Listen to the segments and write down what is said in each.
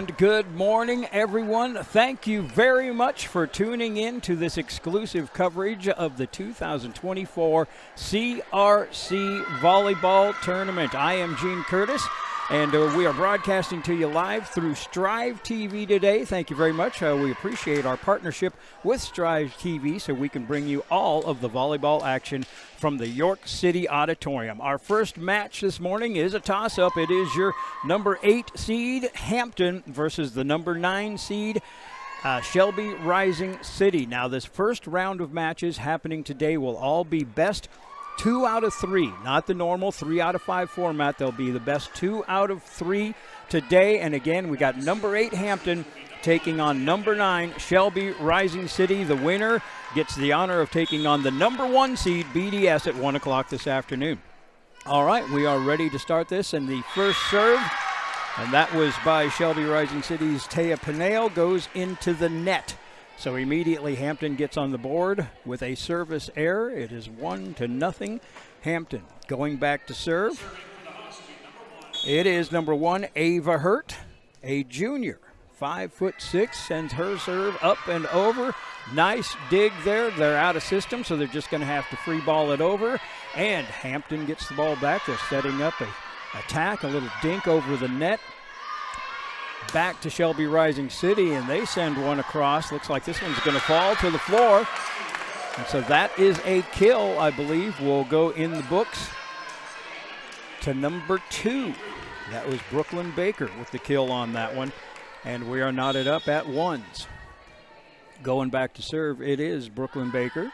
And good morning, everyone. Thank you very much for tuning in to this exclusive coverage of the 2024 CRC Volleyball Tournament. I am Gene Curtis, and we are broadcasting to you live through Strive TV today. Thank you very much. We appreciate our partnership with Strive TV so we can bring you all of the volleyball action from the York City Auditorium. Our first match this morning is a toss-up. It is your number 8 seed, Hampton, versus the number 9 seed, Shelby Rising City. Now, this first round of matches happening today will all be best 2 out of 3, not the normal 3 out of 5 format. They'll be the best 2 out of 3 today. And again, we got number 8 Hampton taking on number 9 Shelby Rising City. The winner gets the honor of taking on the number 1 seed BDS at 1 o'clock this afternoon. All right, we are ready to start this, and the first serve, and that was by Shelby Rising City's Taya Pinale, goes into the net. So immediately Hampton gets on the board with a service error. It is 1-0 Hampton. Going back to serve, it is number 1 Ava Hurt, a junior. 5'6", sends her serve up and over. Nice dig there. They're out of system, so they're just going to have to free ball it over. And Hampton gets the ball back. They're setting up a attack, a little dink over the net. Back to Shelby Rising City, and they send one across. Looks like this one's going to fall to the floor. And so that is a kill, I believe, will go in the books to number 2. That was Brooklyn Baker with the kill on that one. And we are knotted up at ones. Going back to serve, it is Brooklyn Baker.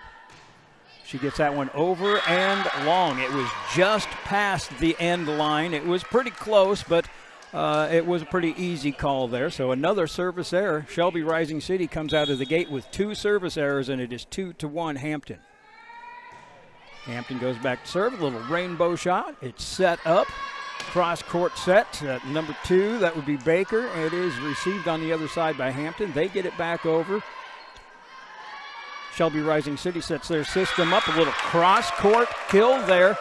She gets that one over and long. It was just past the end line. It was pretty close, but it was a pretty easy call there. So another service error. Shelby Rising City comes out of the gate with 2 service errors, and it is 2-1 Hampton. Hampton goes back to serve. A little rainbow shot. It's set up. Cross-court set. Number 2, that would be Baker. It is received on the other side by Hampton. They get it back over. Shelby Rising City sets their system up. A little cross-court kill there.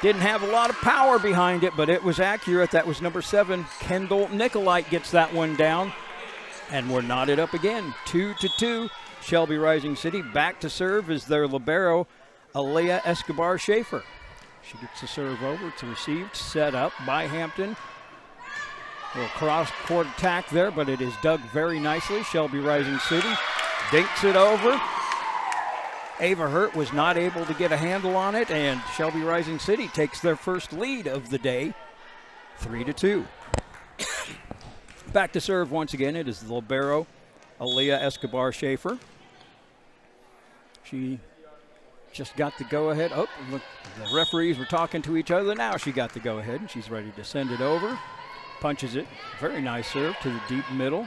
Didn't have a lot of power behind it, but it was accurate. That was number 7. Kendall Nicolite gets that one down. And we're knotted up again. 2-2. Shelby Rising City back to serve is their libero, Alea Escobar-Schaefer. She gets the serve over. It's received, set up by Hampton. A little cross-court attack there, but it is dug very nicely. Shelby Rising City dinks it over. Ava Hurt was not able to get a handle on it, and Shelby Rising City takes their first lead of the day, 3-2. Back to serve once again. It is the libero, Alea Escobar-Schaefer. She just got the go-ahead. Oh, look, the referees were talking to each other. Now she got the go-ahead, and she's ready to send it over. Punches it. Very nice serve to the deep middle.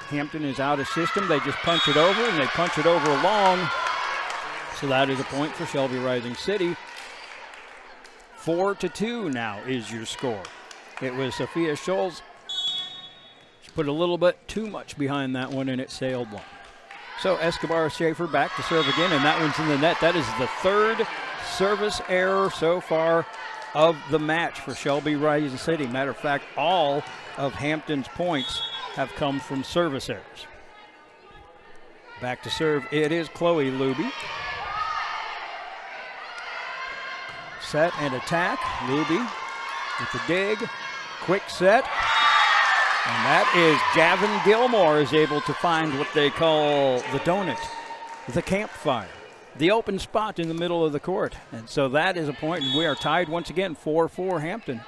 Hampton is out of system. They just punch it over, and they punch it over long. So that is a point for Shelby Rising City. 4-2 now is your score. It was Sophia Scholes. She put a little bit too much behind that one, and it sailed long. So Escobar-Schaefer back to serve again, and that one's in the net. That is the 3rd service error so far of the match for Shelby Rising City. Matter of fact, all of Hampton's points have come from service errors. Back to serve, it is Chloe Luby. Set and attack. Luby with the dig. Quick set. And that is Gavin Gilmore is able to find what they call the donut, the campfire, the open spot in the middle of the court. And so that is a point, and we are tied once again, 4-4 Hampton.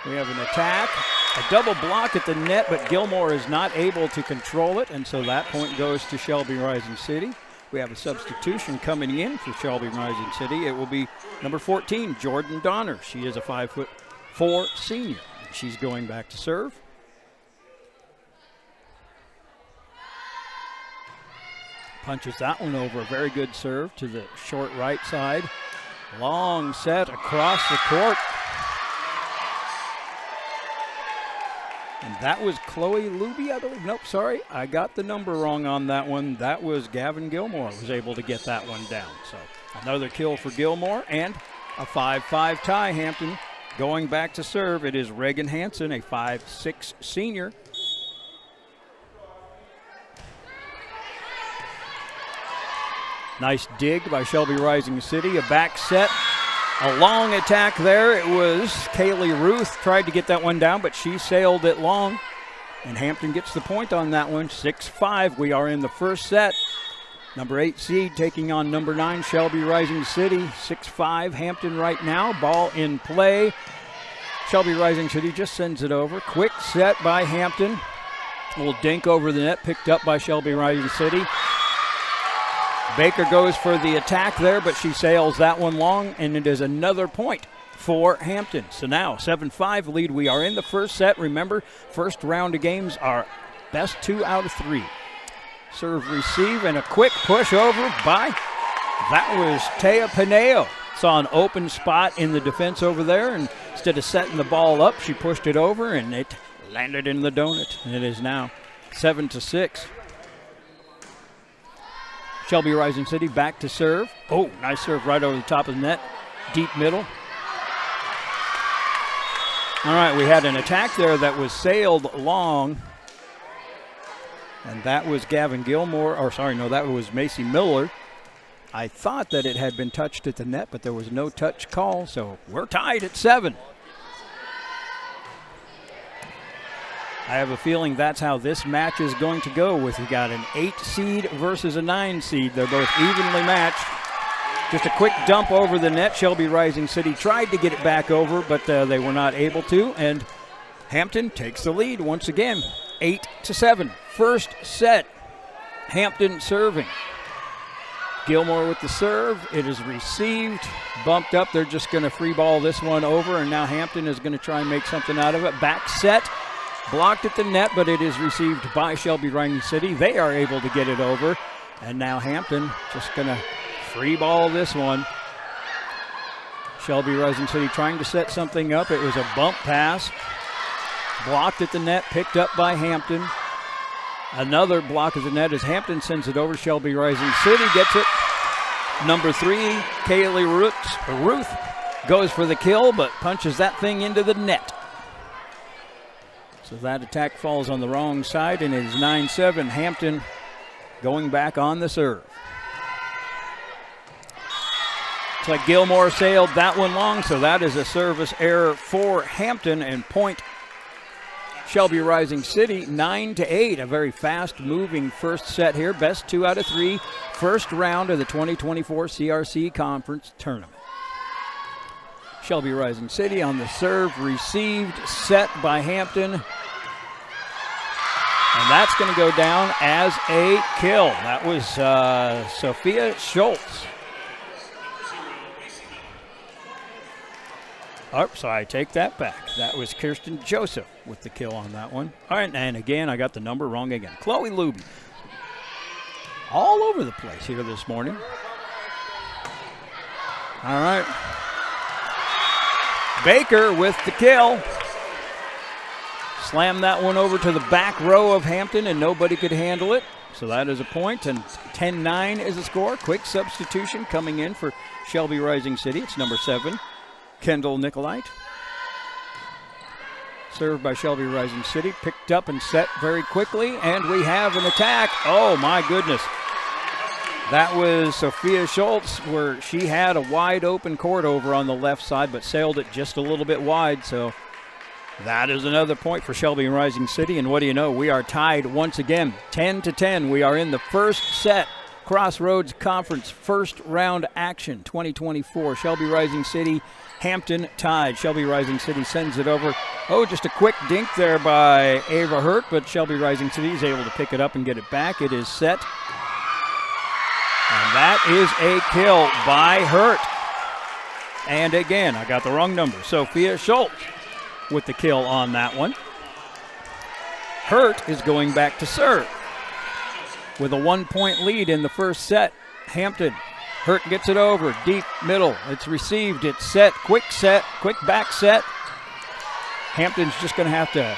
We have an attack, a double block at the net, but Gilmore is not able to control it, and so that point goes to Shelby Rising City. We have a substitution coming in for Shelby Rising City. It will be number 14, Jordan Donner. She is a 5'4" senior. She's going back to serve. Punches that one over. A very good serve to the short right side. Long set across the court. And that was Chloe Luby, I believe. Nope, sorry. I got the number wrong on that one. That was Gavin Gilmore was able to get that one down. So another kill for Gilmore, and A 5-5 tie. Hampton going back to serve. It is Reagan Hansen, a 5'6" senior. Nice dig by Shelby Rising City. A back set. A long attack there. It was Kaylee Ruth tried to get that one down, but she sailed it long. And Hampton gets the point on that one. 6-5. We are in the first set. Number 8 seed taking on number 9 Shelby Rising City. 6-5 Hampton right now. Ball in play. Shelby Rising City just sends it over. Quick set by Hampton. A little dink over the net picked up by Shelby Rising City. Baker goes for the attack there, but she sails that one long, and it is another point for Hampton. So now 7-5 lead. We are in the first set. Remember, first round of games are best 2 out of 3. Serve, receive, and a quick push over by, that was Taya Pineo. Saw an open spot in the defense over there, and instead of setting the ball up, she pushed it over, and it landed in the donut. And it is now 7-6. Shelby Rising City back to serve. Oh, nice serve right over the top of the net. Deep middle. All right, we had an attack there that was sailed long. And that was Gavin Gilmore, or sorry, no, that was Macy Miller. I thought that it had been touched at the net, but there was no touch call, so we're tied at 7. I have a feeling that's how this match is going to go with you got an 8 seed versus a 9 seed. They're both evenly matched. Just a quick dump over the net. Shelby Rising City tried to get it back over, but they were not able to, and Hampton takes the lead once again, 8-7. First set, Hampton serving. Gilmore with the serve. It is received, bumped up. They're just going to free ball this one over, and now Hampton is going to try and make something out of it. Back set, blocked at the net, but it is received by Shelby Rising City. They are able to get it over, and now Hampton just going to free ball this one. Shelby Rising City trying to set something up. It was a bump pass. Blocked at the net, picked up by Hampton. Another block of the net as Hampton sends it over. Shelby Rising City gets it. Number 3, Kaylee Ruth goes for the kill, but punches that thing into the net. So that attack falls on the wrong side, and it is 9-7. Hampton going back on the serve. Looks like Gilmore sailed that one long, so that is a service error for Hampton, and point Shelby Rising City, 9-8. A very fast-moving first set here. Best 2 out of 3. First round of the 2024 CRC Conference Tournament. Shelby Rising City on the serve, received, set by Hampton. And that's going to go down as a kill. That was Sophia Schultz. Oh, so I take that back. That was Kirsten Joseph with the kill on that one. All right, and again, I got the number wrong again. Chloe Luby. All over the place here this morning. All right. Baker with the kill. Slammed that one over to the back row of Hampton, and nobody could handle it. So that is a point, and 10-9 is the score. Quick substitution coming in for Shelby Rising City. It's number 7. Kendall Nicolite. Served by Shelby Rising City. Picked up and set very quickly. And we have an attack. Oh, my goodness. That was Sophia Schultz, where she had a wide open court over on the left side, but sailed it just a little bit wide. So that is another point for Shelby Rising City. And what do you know? We are tied once again, 10-10. We are in the first set. Crossroads Conference first round action 2024. Shelby Rising City, Hampton tied. Shelby Rising City sends it over. Oh, just a quick dink there by Ava Hurt, but Shelby Rising City is able to pick it up and get it back. It is set. And that is a kill by Hurt. And again, I got the wrong number. Sophia Schultz with the kill on that one. Hurt is going back to serve with a 1-point lead in the first set. Hampton. Hurt gets it over. Deep middle. It's received. It's set. Quick back set. Hampton's just going to have to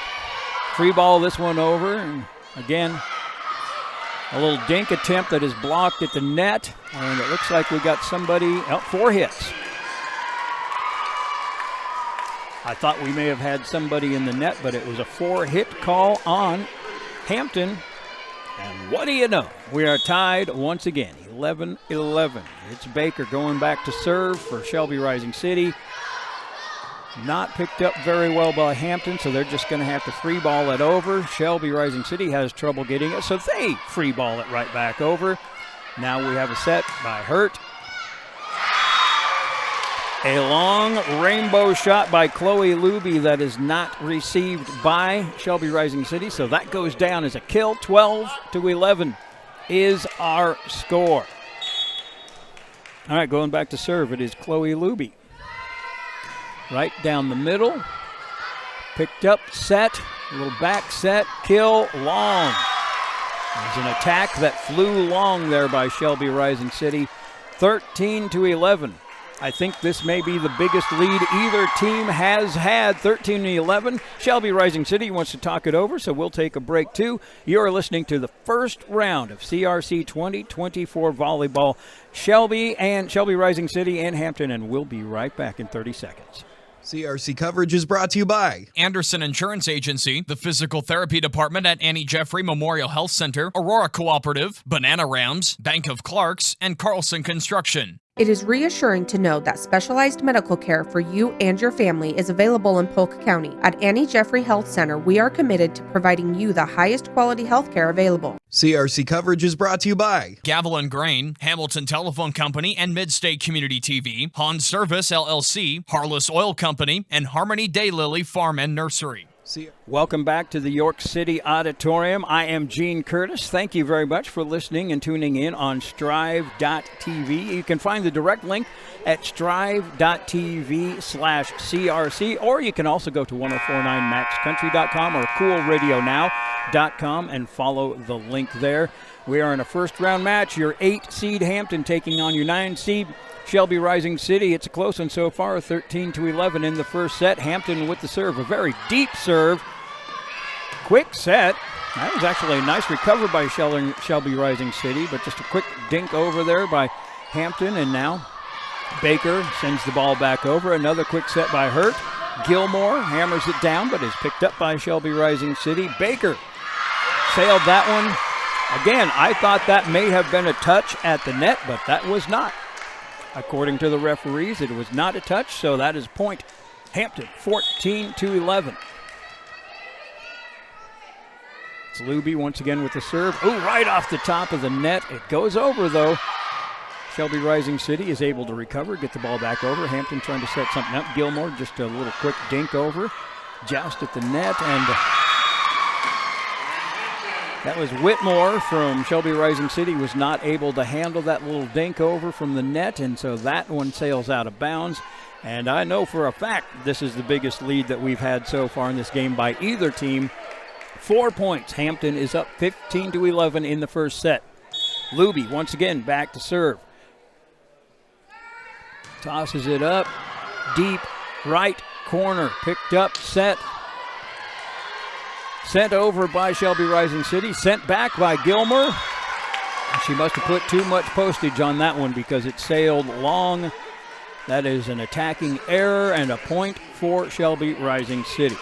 free ball this one over. And again, a little dink attempt that is blocked at the net. And it looks like we got somebody, 4 hits. I thought we may have had somebody in the net, but it was a 4-hit call on Hampton. And what do you know? We are tied once again, 11-11. It's Baker going back to serve for Shelby Rising City. Not picked up very well by Hampton, so they're just going to have to free ball it over. Shelby Rising City has trouble getting it, so they free ball it right back over. Now we have a set by Hurt. A long rainbow shot by Chloe Luby that is not received by Shelby Rising City, so that goes down as a kill. 12-11 is our score. All right, going back to serve, it is Chloe Luby. Right down the middle. Picked up, set, a little back set, kill, long. There's an attack that flew long there by Shelby Rising City. 13-11. I think this may be the biggest lead either team has had. 13-11. Shelby Rising City wants to talk it over, so we'll take a break too. You're listening to the first round of CRC 2024 volleyball. Shelby Rising City and Hampton, and we'll be right back in 30 seconds. CRC coverage is brought to you by Anderson Insurance Agency, the Physical Therapy Department at Annie Jeffrey Memorial Health Center, Aurora Cooperative, Banana Rams, Bank of Clarks, and Carlson Construction. It is reassuring to know that specialized medical care for you and your family is available in Polk County. At Annie Jeffrey Health Center, we are committed to providing you the highest quality health care available. CRC coverage is brought to you by Gavel and Grain, Hamilton Telephone Company and Midstate Community TV, Han Service LLC, Harless Oil Company, and Harmony Daylily Farm and Nursery. Welcome back to the York City Auditorium. I am Gene Curtis. Thank you very much for listening and tuning in on strive.tv. You can find the direct link at strive.tv/CRC, or you can also go to 1049maxcountry.com or coolradionow.com and follow the link there. We are in a first-round match. Your 8-seed Hampton taking on your 9-seed Shelby Rising City. It's a close one so far, 13-11 in the first set. Hampton with the serve, a very deep serve. Quick set. That was actually a nice recovery by Shelby Rising City, but just a quick dink over there by Hampton, and now Baker sends the ball back over. Another quick set by Hurt. Gilmore hammers it down, but is picked up by Shelby Rising City. Baker sailed that one. Again, I thought that may have been a touch at the net, but that was not. According to the referees, it was not a touch, so that is point Hampton, 14-11. It's Luby once again with the serve. Oh, right off the top of the net. It goes over, though. Shelby Rising City is able to recover, get the ball back over. Hampton trying to set something up. Gilmore just a little quick dink over. Joust at the net, and that was Whitmore from Shelby Rising City was not able to handle that little dink over from the net, and so that one sails out of bounds. And I know for a fact this is the biggest lead that we've had so far in this game by either team. 4 points. Hampton is up 15-11 in the first set. Luby once again back to serve. Tosses it up. Deep right corner. Picked up, set. Sent over by Shelby Rising City. Sent back by Gilmore. She must have put too much postage on that one because it sailed long. That is an attacking error and a point for Shelby Rising City.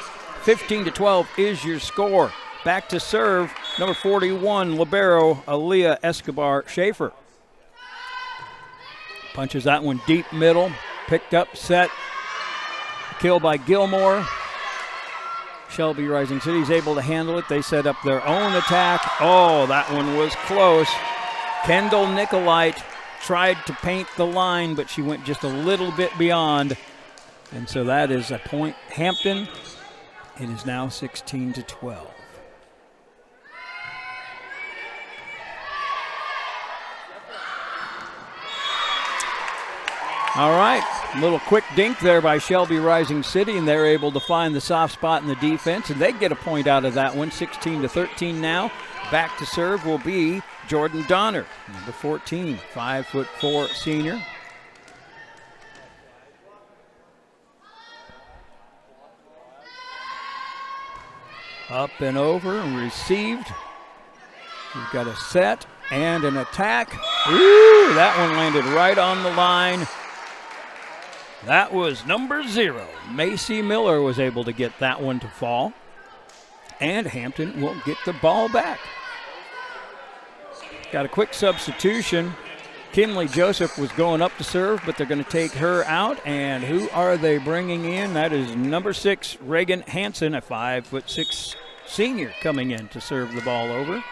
15-12 is your score. Back to serve, number 41, libero Aaliyah Escobar Schaefer. Punches that one deep middle. Picked up, set. Kill by Gilmore. Shelby Rising City is able to handle it. They set up their own attack. Oh, that one was close. Kendall Nicolite tried to paint the line, but she went just a little bit beyond. And so that is a point. Hampton, it is now 16-12. All right, a little quick dink there by Shelby Rising City, and they're able to find the soft spot in the defense, and they get a point out of that one, 16-13 now. Back to serve will be Jordan Donner, number 14, 5'4" senior. Up and over and received. We've got a set and an attack. Ooh, that one landed right on the line. That was number 0. Macy Miller was able to get that one to fall. And Hampton will get the ball back. Got a quick substitution. Kinley Joseph was going up to serve, but they're going to take her out. And who are they bringing in? That is number 6, Reagan Hansen, a 5'6" senior coming in to serve the ball over.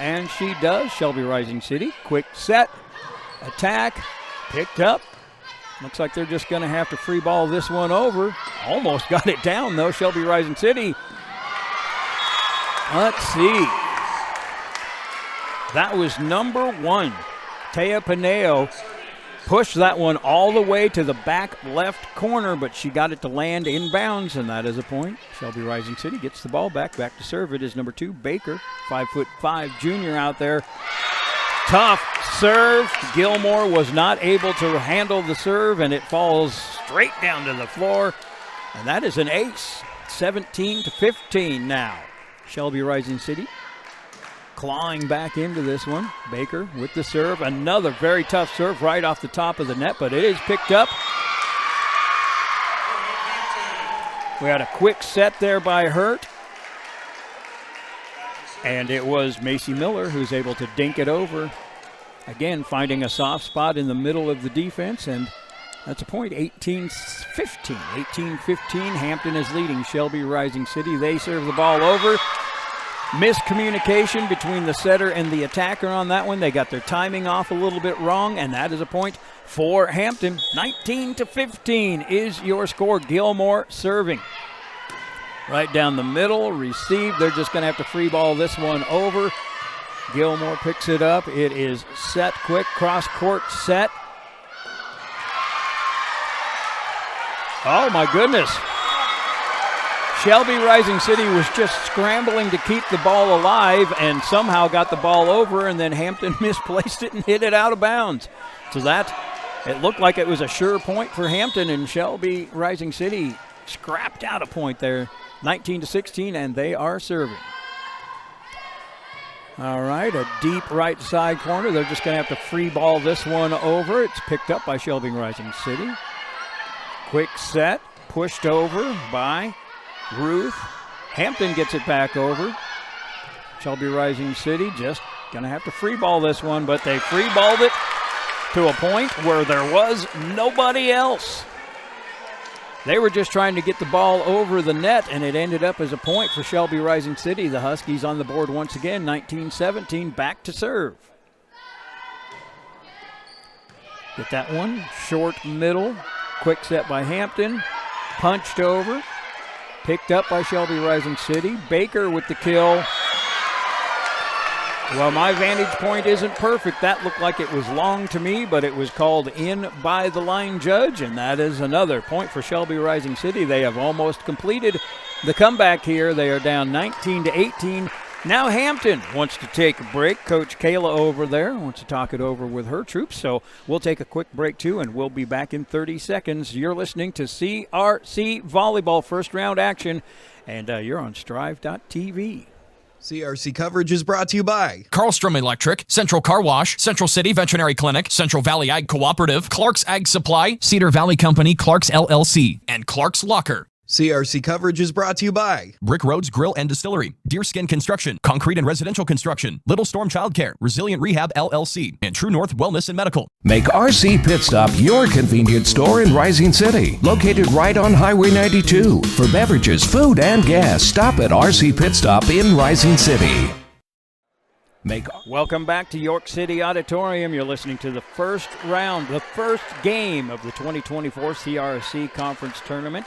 And she does. Shelby Rising City. Quick set. Attack. Picked up. Looks like they're just going to have to free ball this one over. Almost got it down, though. Shelby Rising City. Let's see. That was number 1. Taya Pineo pushed that one all the way to the back left corner, but she got it to land inbounds, and that is a point. Shelby Rising City gets the ball back to serve. It is number 2, Baker, 5'5" junior out there. Tough serve. Gilmore was not able to handle the serve, and it falls straight down to the floor, and that is an ace. 17-15 now. Shelby Rising City clawing back into this one. Baker with the serve. Another very tough serve right off the top of the net, but it is picked up. We had a quick set there by Hurt. And it was Macy Miller who's able to dink it over. Again, finding a soft spot in the middle of the defense, and that's a point. 18-15. 18-15. Hampton is leading Shelby Rising City. They serve the ball over. Miscommunication between the setter and the attacker on that one. They got their timing off a little bit wrong, and that is a point for Hampton. 19-15 is your score. Gilmore serving. Right down the middle, received. They're just going to have to free ball this one over. Gilmore picks it up. It is set quick, cross-court set. Oh, my goodness. Shelby Rising City was just scrambling to keep the ball alive and somehow got the ball over, and then Hampton misplaced it and hit it out of bounds. So it looked like it was a sure point for Hampton, and Shelby Rising City scrapped out a point there. 19-16, and they are serving. All right, a deep right side corner. They're just going to have to free ball this one over. It's picked up by Shelby Rising City. Quick set, pushed over by Ruth. Hampton gets it back over. Shelby Rising City just going to have to free ball this one, but they free balled it to a point where there was nobody else. They were just trying to get the ball over the net, and it ended up as a point for Shelby Rising City. The Huskies on the board once again, 19-17, back to serve. Get that one, short middle, quick set by Hampton, punched over, picked up by Shelby Rising City. Baker with the kill. Well, my vantage point isn't perfect. That looked like it was long to me, but it was called in by the line judge, and that is another point for Shelby Rising City. They have almost completed the comeback here. They are down 19-18. Now Hampton wants to take a break. Coach Kayla over there wants to talk it over with her troops, so we'll take a quick break too, and we'll be back in 30 seconds. You're listening to CRC Volleyball first round action, and you're on Strive.tv. CRC coverage is brought to you by Carlstrom Electric, Central Car Wash, Central City Veterinary Clinic, Central Valley Ag Cooperative, Clark's Ag Supply, Cedar Valley Company, Clark's LLC, and Clark's Locker. CRC coverage is brought to you by Brick Roads Grill and Distillery, Deerskin Construction, Concrete and Residential Construction, Little Storm Childcare, Resilient Rehab LLC, and True North Wellness and Medical. Make RC Pit Stop your convenience store in Rising City, located right on Highway 92. For beverages, food, and gas, stop at RC Pit Stop in Rising City. Welcome back to York City Auditorium. You're listening to the first round, the first game of the 2024 CRC Conference Tournament.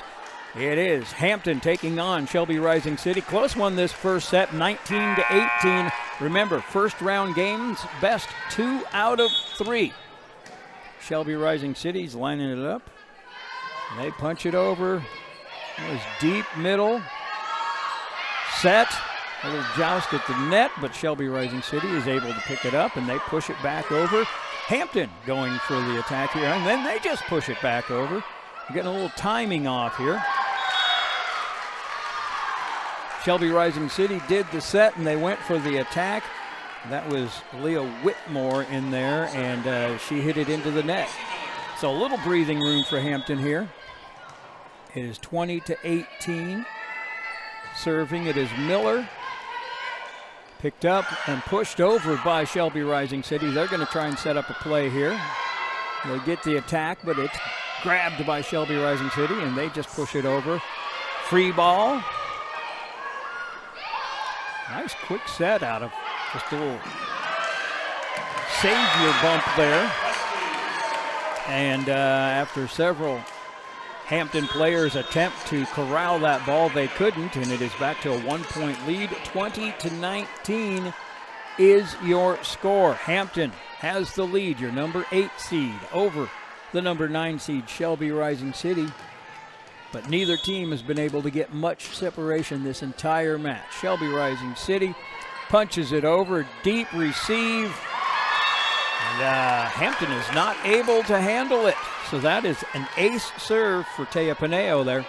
It is Hampton taking on Shelby Rising City. Close one this first set, 19-18. Remember, first round games, best 2 out of 3. Shelby Rising City's lining it up. They punch it over. That was deep middle. Set. A little joust at the net, but Shelby Rising City is able to pick it up, and they push it back over. Hampton going for the attack here, and then they just push it back over. We're getting a little timing off here. Shelby Rising City did the set, and they went for the attack. That was Leah Whitmore in there, and she hit it into the net. So a little breathing room for Hampton here. It is 20-18. Serving it is Miller. Picked up and pushed over by Shelby Rising City. They're going to try and set up a play here. They get the attack, but it's grabbed by Shelby Rising City, and they just push it over. Free ball. Nice quick set out of just a little savior bump there. And after several Hampton players attempt to corral that ball, they couldn't, and it is back to a 1-point lead. 20-19 is your score. Hampton has the lead, your number 8 seed, over the number 9 seed, Shelby Rising City. But neither team has been able to get much separation this entire match. Shelby Rising City punches it over, deep receive. And Hampton is not able to handle it. So that is an ace serve for Taya Pineo there.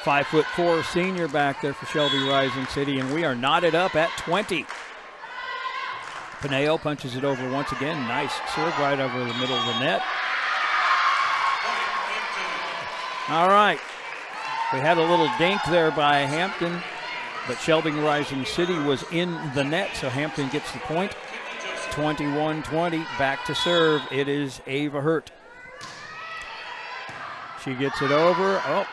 5'4" senior back there for Shelby Rising City, and we are knotted up at 20. Pineo punches it over once again. Nice serve right over the middle of the net. All right. We had a little dink there by Hampton, but Shelby Rising City was in the net, so Hampton gets the point. 21-20, back to serve. It is Ava Hurt. She gets it over. Oh.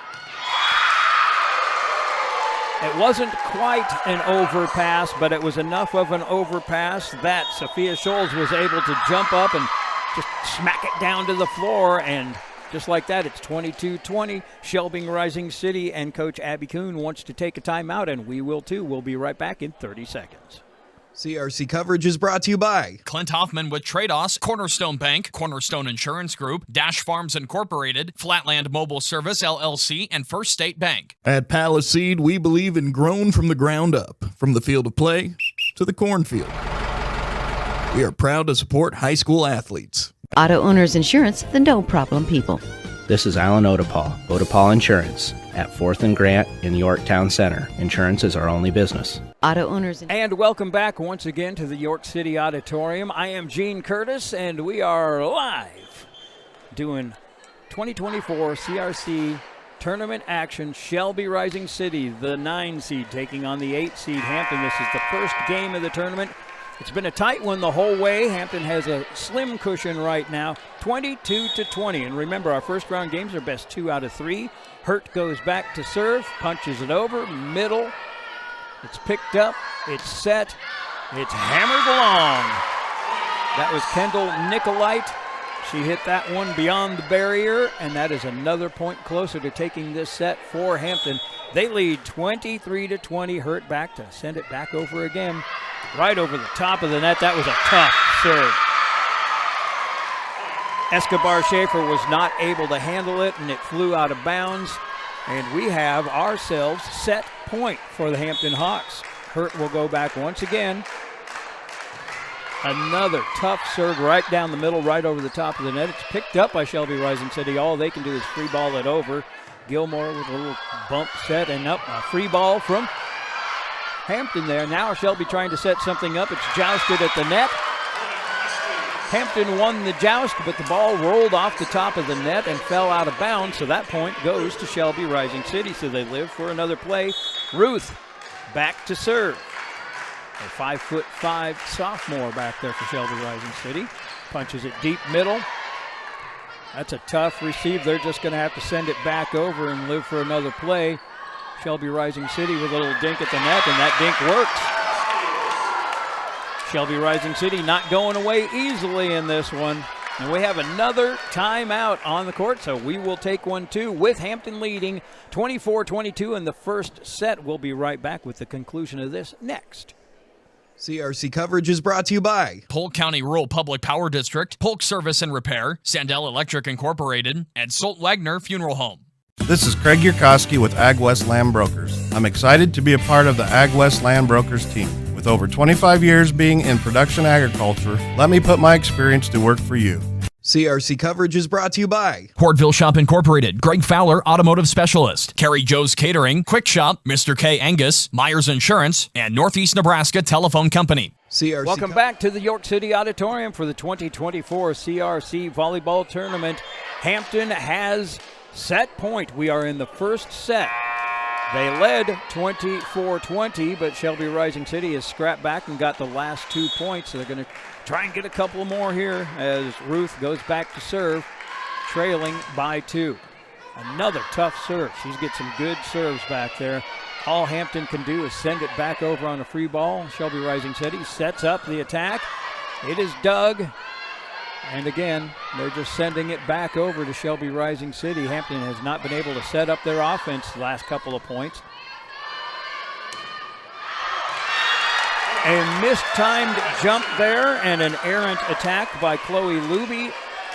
It wasn't quite an overpass, but it was enough of an overpass that Sophia Scholes was able to jump up and just smack it down to the floor, and just like that, it's 22-20. Shelby Rising City, and Coach Abby Kuhn wants to take a timeout, and we will too. We'll be right back in 30 seconds. CRC coverage is brought to you by Clint Hoffman with Trados, Cornerstone Bank, Cornerstone Insurance Group, Dash Farms Incorporated, Flatland Mobile Service LLC, and First State Bank. At Paliseed, we believe in grown from the ground up, from the field of play to the cornfield. We are proud to support high school athletes. Auto Owners Insurance, the no-problem people. This is Alan Odepal, Odepal Insurance, at 4th and Grant in Yorktown Center. Insurance is our only business. Auto Owners. And welcome back once again to the York City Auditorium. I am Gene Curtis, and we are live doing 2024 CRC tournament action. Shelby Rising City, the 9 seed, taking on the 8 seed Hampton. This is the first game of the tournament. It's been a tight one the whole way. Hampton has a slim cushion right now, 22-20. And remember, our first round games are best 2 out of 3. Hurt goes back to serve, punches it over, middle. It's picked up, it's set, it's hammered along. That was Kendall Nicolite. She hit that one beyond the barrier, and that is another point closer to taking this set for Hampton. They lead 23-20. Hurt back to send it back over again. Right over the top of the net. That was a tough serve. Escobar Schaefer was not able to handle it, and it flew out of bounds. And we have ourselves set point for the Hampton Hawks. Hurt will go back once again. Another tough serve right down the middle, right over the top of the net. It's picked up by Shelby Rising City. All they can do is free ball it over. Gilmore with a little bump set, and up a free ball from Hampton there. Now Shelby trying to set something up. It's jousted at the net. Hampton won the joust, but the ball rolled off the top of the net and fell out of bounds, so that point goes to Shelby Rising City, so they live for another play. Ruth back to serve. A 5'5" sophomore back there for Shelby Rising City. Punches it deep middle. That's a tough receive. They're just going to have to send it back over and live for another play. Shelby Rising City with a little dink at the net, and that dink works. Shelby Rising City not going away easily in this one. And we have another timeout on the court, so we will take one too, with Hampton leading 24-22 in the first set. We'll be right back with the conclusion of this next. CRC coverage is brought to you by Polk County Rural Public Power District, Polk Service and Repair, Sandell Electric Incorporated, and Solt Wagner Funeral Home. This is Craig Yurkowski with Ag West Land Brokers. I'm excited to be a part of the Ag West Land Brokers team. With over 25 years being in production agriculture, let me put my experience to work for you. CRC coverage is brought to you by Portville Shop Incorporated, Greg Fowler Automotive Specialist, Carrie Joe's Catering, Quick Shop, Mr. K Angus, Myers Insurance, and Northeast Nebraska Telephone Company. CRC Welcome back to the York City Auditorium for the 2024 CRC Volleyball Tournament. Hampton has set point. We are in the first set. They led 24-20, but Shelby Rising City has scrapped back and got the last 2 points. So they're going to try and get a couple more here as Ruth goes back to serve, trailing by 2. Another tough serve. She's got some good serves back there. All Hampton can do is send it back over on a free ball. Shelby Rising City sets up the attack. It is dug. And again, they're just sending it back over to Shelby Rising City. Hampton has not been able to set up their offense the last couple of points. A mistimed jump there and an errant attack by Chloe Luby.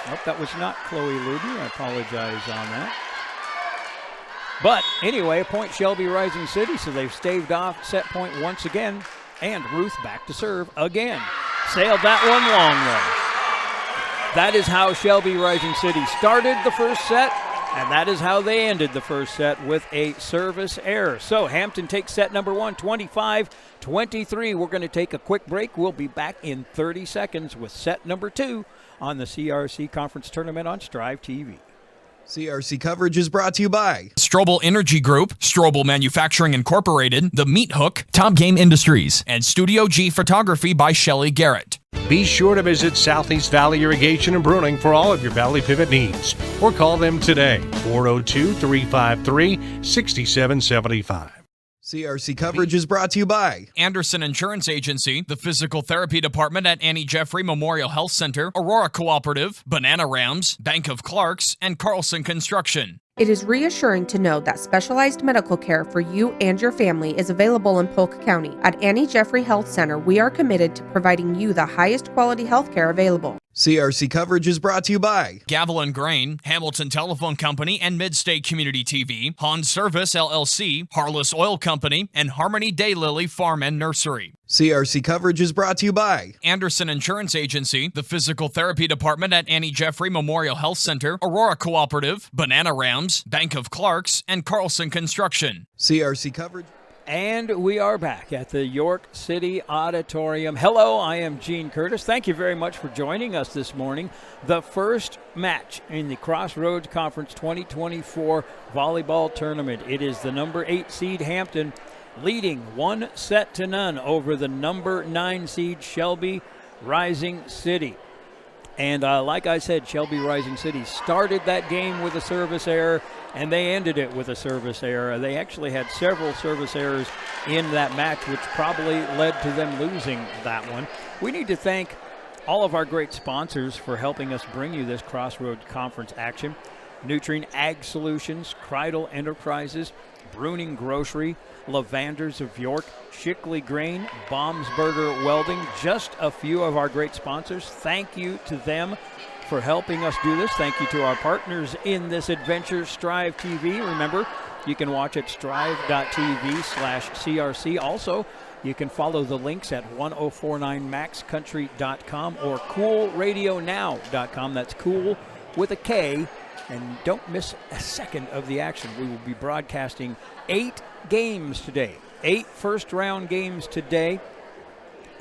Nope, that was not Chloe Luby. I apologize on that. But anyway, a point Shelby Rising City, so they've staved off set point once again. And Ruth back to serve again. Sailed that one long though. That is how Shelby Rising City started the first set, and that is how they ended the first set, with a service error. So Hampton takes set number 1, 25-23. We're going to take a quick break. We'll be back in 30 seconds with set number 2 on the CRC Conference Tournament on Strive TV. CRC coverage is brought to you by Strobel Energy Group, Strobel Manufacturing Incorporated, The Meat Hook, Top Game Industries, and Studio G Photography by Shelley Garrett. Be sure to visit Southeast Valley Irrigation and Pruning for all of your Valley Pivot needs, or call them today, 402-353-6775. CRC coverage is brought to you by Anderson Insurance Agency, the Physical Therapy Department at Annie Jeffrey Memorial Health Center, Aurora Cooperative, Banana Rams, Bank of Clarks, and Carlson Construction. It is reassuring to know that specialized medical care for you and your family is available in Polk County. At Annie Jeffrey Health Center, we are committed to providing you the highest quality health care available. CRC coverage is brought to you by Gavel and Grain, Hamilton Telephone Company and Midstate Community TV, Han Service LLC, Harless Oil Company, and Harmony Daylily Farm and Nursery. CRC coverage is brought to you by Anderson Insurance Agency, the Physical Therapy Department at Annie Jeffrey Memorial Health Center, Aurora Cooperative, Banana Rams, Bank of Clarks, and Carlson Construction. CRC coverage. And we are back at the York City Auditorium. Hello, I am Gene Curtis. Thank you very much for joining us this morning. The first match in the Crossroads Conference 2024 volleyball tournament. It is the number 8 seed Hampton leading 1-0 over the number 9 seed Shelby Rising City. And like I said, Shelby Rising City started that game with a service error, and they ended it with a service error. They actually had several service errors in that match, which probably led to them losing that one. We need to thank all of our great sponsors for helping us bring you this Crossroads Conference action. Nutrien Ag Solutions, Kreidel Enterprises, Bruning Grocery, Lavanders of York, Shickley Grain, Baumsberger Welding, just a few of our great sponsors. Thank you to them for helping us do this. Thank you to our partners in this adventure, Strive TV. Remember, you can watch at strive.tv/CRC. Also, you can follow the links at 1049maxcountry.com or coolradionow.com. That's cool with a K. And don't miss a second of the action. We will be broadcasting 8 games today, 8 first-round games today.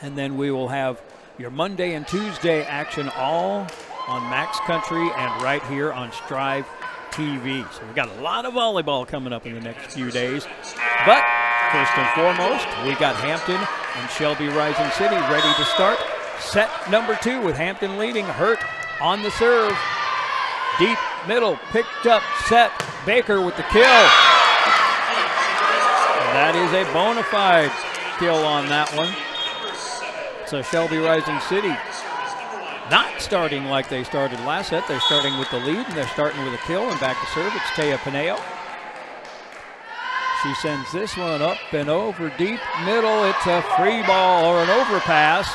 And then we will have your Monday and Tuesday action all on Max Country and right here on Strive TV. So we've got a lot of volleyball coming up in the next few days. But first and foremost, we got Hampton and Shelby Rising City ready to start. Set number 2 with Hampton leading. Hurt on the serve. Deep middle, picked up, set. Baker with the kill. And that is a bona fide kill on that one. So Shelby Rising City not starting like they started last set. They're starting with the lead, and they're starting with a kill. And back to serve, it's Taya Pineo. She sends this one up and over deep middle. It's a free ball or an overpass.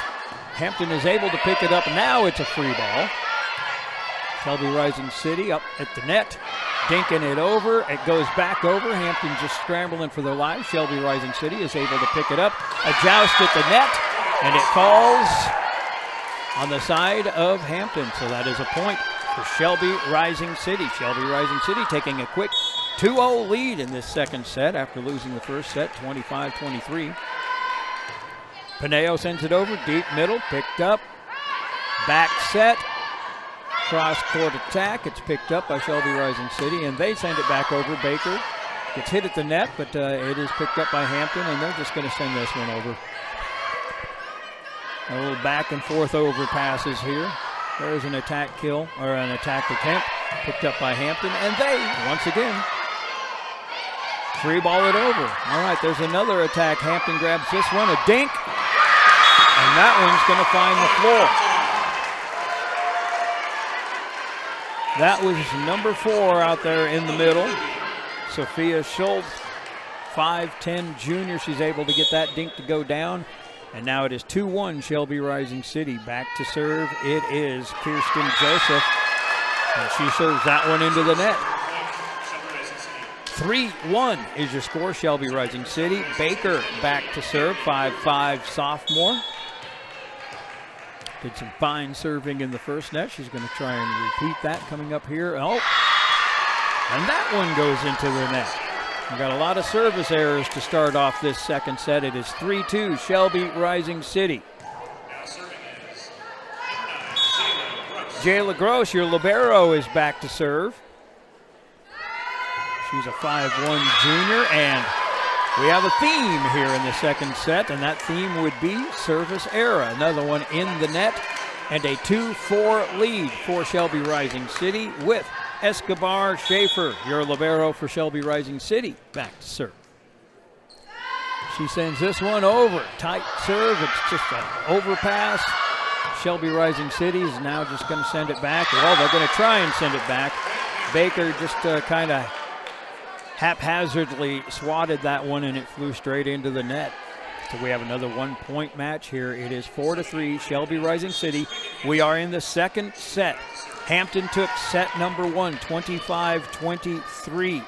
Hampton is able to pick it up. Now it's a free ball. Shelby Rising City up at the net, dinking it over. It goes back over. Hampton just scrambling for their lives. Shelby Rising City is able to pick it up. A joust at the net, and it falls on the side of Hampton. So that is a point for Shelby Rising City. Shelby Rising City taking a quick 2-0 lead in this second set after losing the first set, 25-23. Pineo sends it over, deep middle, picked up. Back set, cross court attack. It's picked up by Shelby Rising City, and they send it back over. Baker gets hit at the net, but it is picked up by Hampton, and they're just going to send this one over. A little back and forth over passes here. There's an attack kill, or an attack attempt, picked up by Hampton, and they, once again, free ball it over. All right, there's another attack. Hampton grabs this one, a dink, and that one's going to find the floor. That was number 4 out there in the middle. Sophia Schultz, 5'10" junior. She's able to get that dink to go down. And now it is 2-1 Shelby Rising City. Back to serve. It is Kirsten Joseph. And she serves that one into the net. 3-1 is your score, Shelby Rising City. Baker back to serve, 5'5" sophomore. Did some fine serving in the first net. She's going to try and repeat that coming up here. Oh, and that one goes into the net. We've got a lot of service errors to start off this second set. It is 3-2 Shelby Rising City. Jayla Gross, your libero, is back to serve. She's a 5'1" junior, and we have a theme here in the second set, and that theme would be service error. Another one in the net, and a 2-4 lead for Shelby Rising City with Escobar Schaefer, your libero for Shelby Rising City, back to serve. She sends this one over. Tight serve. It's just an overpass. Shelby Rising City is now just going to send it back. Well, they're going to try and send it back. Baker just kind of haphazardly swatted that one, and it flew straight into the net. So we have another 1-point match here. It is 4-3 Shelby Rising City. We are in the second set. Hampton took set number 1, 25-23.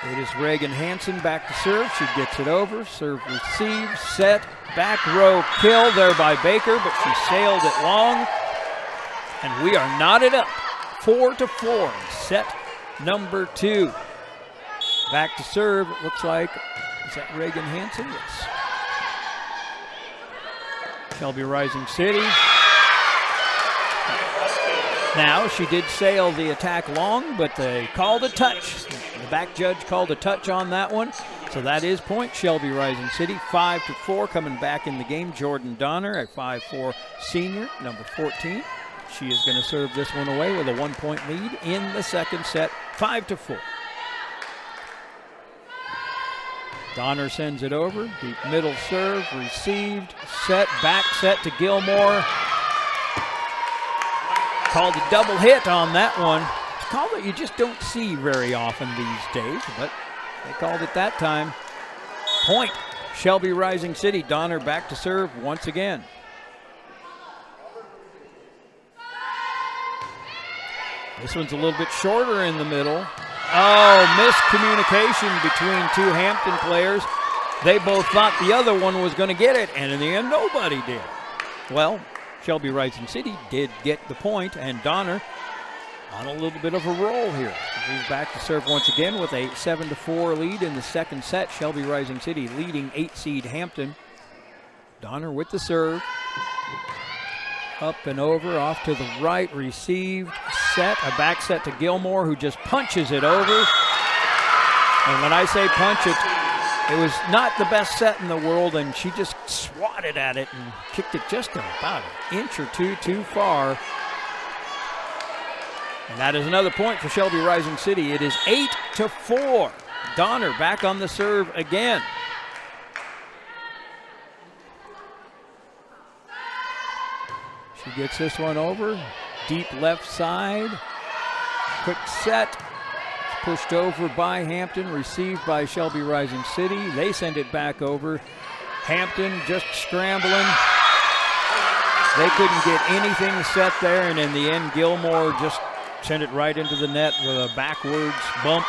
It is Reagan Hansen back to serve. She gets it over. Serve receive, set, back row kill there by Baker, but she sailed it long. And we are knotted up 4-4. Set number 2. Back to serve. It looks like, is that Reagan Hansen? Yes. Shelby Rising City. Now, she did sail the attack long, but they called a touch. The back judge called a touch on that one. So that is point Shelby Rising City. 5-4 coming back in the game. Jordan Donner, a 5'4" senior, number 14. She is going to serve this one away with a 1-point lead in the second set, 5-4. Donner sends it over. Deep middle serve, received, set, back set to Gilmore. Called a double hit on that one. It's a call that you just don't see very often these days, but they called it that time. Point, Shelby Rising City. Donner back to serve once again. This one's a little bit shorter in the middle. Oh, miscommunication between 2 Hampton players. They both thought the other one was going to get it, and in the end, nobody did. Well, Shelby Rising City did get the point, and Donner on a little bit of a roll here. He's back to serve once again with a 7-4 lead in the second set. Shelby Rising City leading 8-seed Hampton. Donner with the serve. Up and over, off to the right, received, set, a back set to Gilmore, who just punches it over. And when I say punch it, it was not the best set in the world, and she just swatted at it and kicked it just about an inch or two too far. And that is another point for Shelby Rising City. It is 8-4. Donner back on the serve again. She gets this one over. Deep left side. Quick set. Pushed over by Hampton, received by Shelby Rising City. They send it back over. Hampton just scrambling. They couldn't get anything set there, and in the end, Gilmore just sent it right into the net with a backwards bump.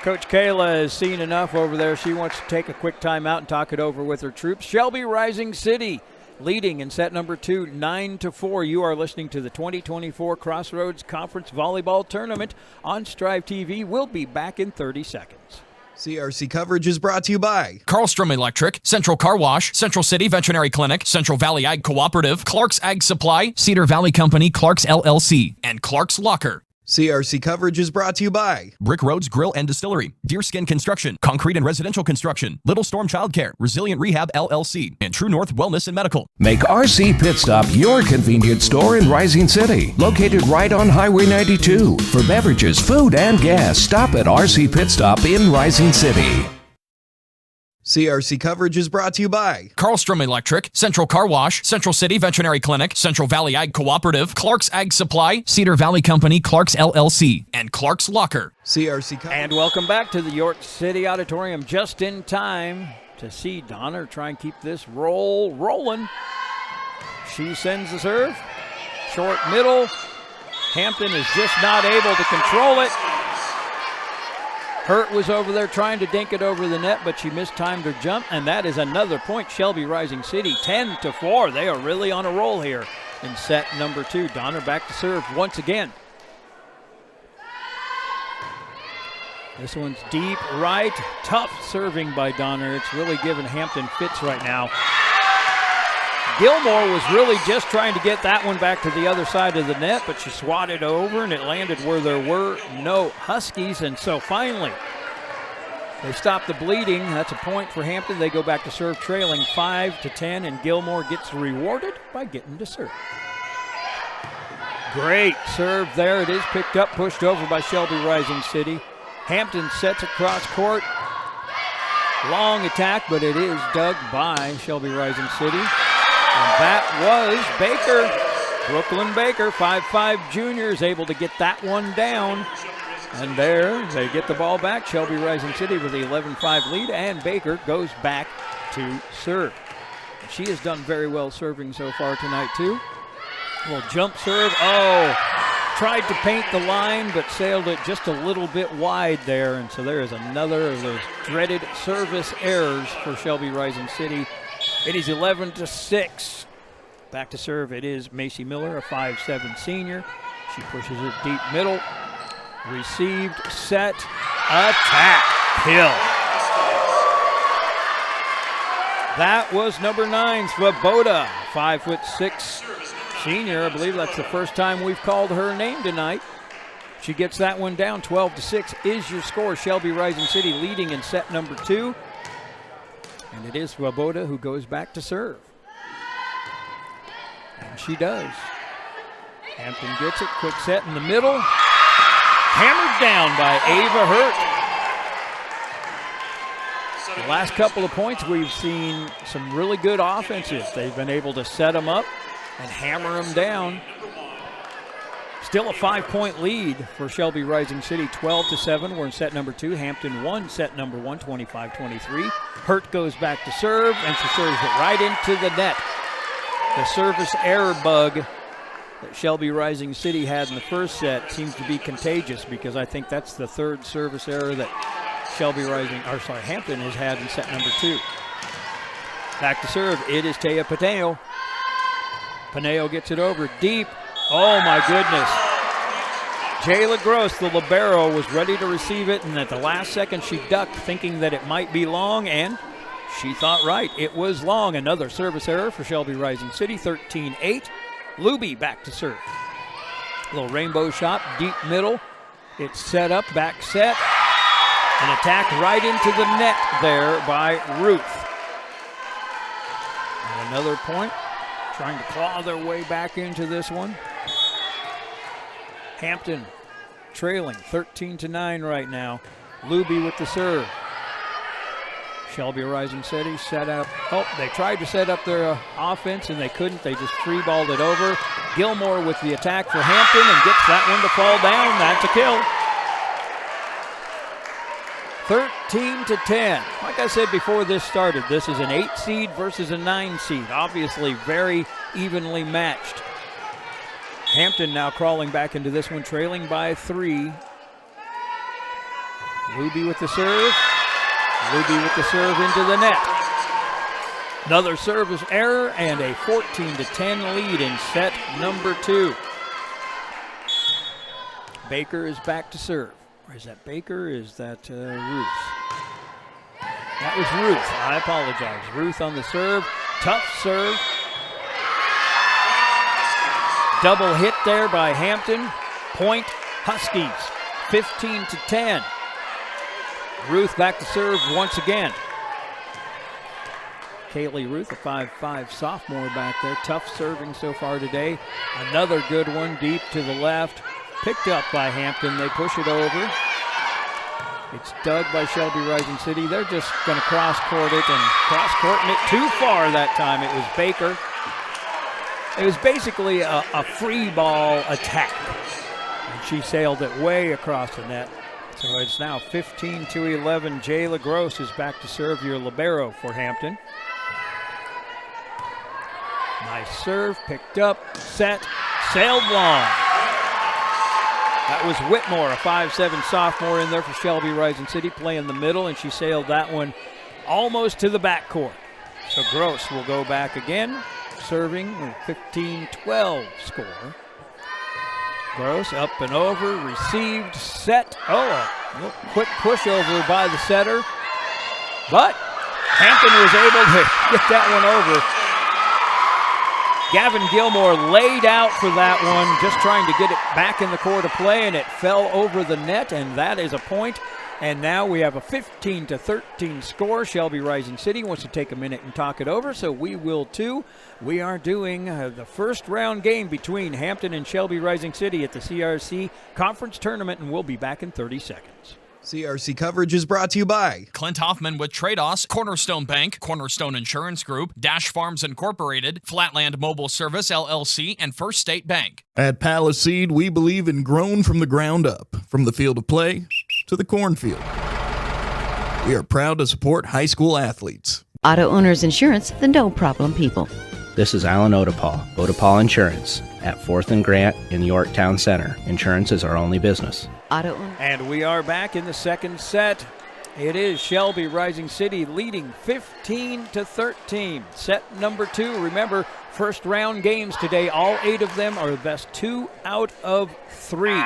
Coach Kayla has seen enough over there. She wants to take a quick timeout and talk it over with her troops. Shelby Rising City leading in set number 2, 9-4. You are listening to the 2024 Crossroads Conference Volleyball Tournament on Strive TV. We'll be back in 30 seconds. CRC coverage is brought to you by Carlstrom Electric, Central Car Wash, Central City Veterinary Clinic, Central Valley Ag Cooperative, Clark's Ag Supply, Cedar Valley Company, Clark's LLC, and Clark's Locker. CRC coverage is brought to you by Brick Roads Grill and Distillery, Deerskin Construction, Concrete and Residential Construction, Little Storm Childcare, Resilient Rehab LLC, and True North Wellness and Medical. Make RC Pit Stop your convenience store in Rising City, located right on Highway 92. For beverages, food, and gas, stop at RC Pit Stop in Rising City. CRC coverage is brought to you by Carlstrom Electric, Central Car Wash, Central City Veterinary Clinic, Central Valley Ag Cooperative, Clark's Ag Supply, Cedar Valley Company, Clark's LLC, and Clark's Locker. CRC coverage. And welcome back to the York City Auditorium, just in time to see Donner try and keep this rolling. She sends the serve, short middle. Hampton is just not able to control it. Hurt was over there trying to dink it over the net, but she mistimed her jump, and that is another point. Shelby Rising City, 10-4. They are really on a roll here in set number 2. Donner back to serve once again. This one's deep right. Tough serving by Donner. It's really giving Hampton fits right now. Gilmore was really just trying to get that one back to the other side of the net, but she swatted over and it landed where there were no Huskies. And so finally, they stop the bleeding. That's a point for Hampton. They go back to serve trailing 5-10, and Gilmore gets rewarded by getting to serve. Great serve there. It is picked up, pushed over by Shelby Rising City. Hampton sets across court. Long attack, but it is dug by Shelby Rising City. And that was Baker, Brooklyn Baker, 5'5" junior, is able to get that one down. And there, they get the ball back. Shelby Rising City with the 11-5 lead, and Baker goes back to serve. She has done very well serving so far tonight, too. A little jump serve. Oh, tried to paint the line, but sailed it just a little bit wide there. And so there is another of those dreaded service errors for Shelby Rising City. It is 11-6. Back to serve, it is Macy Miller, a 5'7" senior. She pushes it deep middle. Received, set, attack, kill. That was number 9, Svoboda, 5'6" senior. I believe that's the first time we've called her name tonight. She gets that one down, 12-6 is your score. Shelby Rising City leading in set number 2. And it is Svoboda who goes back to serve. And she does. Hampton gets it, quick set in the middle. Hammered down by Ava Hurt. The last couple of points we've seen some really good offenses. They've been able to set them up and hammer them down. Still a 5-point lead for Shelby Rising City, 12-7. We're in set number 2. Hampton won set number 1, 25-23. Hurt goes back to serve, and she serves it right into the net. The service error bug that Shelby Rising City had in the first set seems to be contagious, because I think that's the third service error that Hampton has had in set number 2. Back to serve, it is Taya Paneo. Paneo gets it over deep. Oh my goodness. Jayla Gross, the libero, was ready to receive it, and at the last second she ducked, thinking that it might be long, and she thought right. It was long. Another service error for Shelby Rising City, 13-8. Luby back to serve. A little rainbow shot, deep middle. It's set up, back set. An attack right into the net there by Ruth. And another point. Trying to claw their way back into this one. Hampton trailing 13-9 right now. Luby with the serve. Shelby Rising City set up. Oh, they tried to set up their offense and they couldn't. They just free balled it over. Gilmore with the attack for Hampton and gets that one to fall down. That's a kill. 13-10. Like I said before this started, this is an 8 seed versus a 9 seed. Obviously very evenly matched. Hampton now crawling back into this one, trailing by 3. Luby with the serve. Luby with the serve into the net. Another service error and a 14-10 lead in set number 2. Baker is back to serve. Or is that Baker? Is that Ruth? That was Ruth. I apologize. Ruth on the serve. Tough serve. Double hit there by Hampton. Point Huskies. 15-10. Ruth back to serve once again. Kaylee Ruth, a 5'5" sophomore back there. Tough serving so far today. Another good one deep to the left. Picked up by Hampton. They push it over. It's dug by Shelby Rising City. They're just going to cross-court it, and cross-courting it too far that time. It was Baker. It was basically a free ball attack. And she sailed it way across the net. So it's now 15-11. Jayla Gross is back to serve, your libero for Hampton. Nice serve, picked up, set, sailed long. That was Whitmore, a 5'7" sophomore in there for Shelby Rising City, playing the middle, and she sailed that one almost to the backcourt. So Gross will go back again, serving a 15-12 score. Gross up and over, received, set. Oh, a quick pushover by the setter. But Hampton was able to get that one over. Gavin Gilmore laid out for that one, just trying to get it back in the court of play, and it fell over the net, and that is a point. And now we have a 15-13 score. Shelby Rising City wants to take a minute and talk it over, so we will too. We are doing the first round game between Hampton and Shelby Rising City at the CRC Conference Tournament, and we'll be back in 30 seconds. CRC coverage is brought to you by Clint Hoffman with Trados, Cornerstone Bank, Cornerstone Insurance Group, Dash Farms Incorporated, Flatland Mobile Service LLC, and First State Bank. At Paliseed, we believe in grown from the ground up, from the field of play to the cornfield. We are proud to support high school athletes. Auto Owners Insurance, the no problem people. This is Alan Odepal, Odepal Insurance, at 4th and Grant in Yorktown Center. Insurance is our only business. Auto Owners. And we are back in the second set. It is Shelby Rising City leading 15-13. Set number 2. Remember, first round games today. All 8 of them are the best 2 out of 3.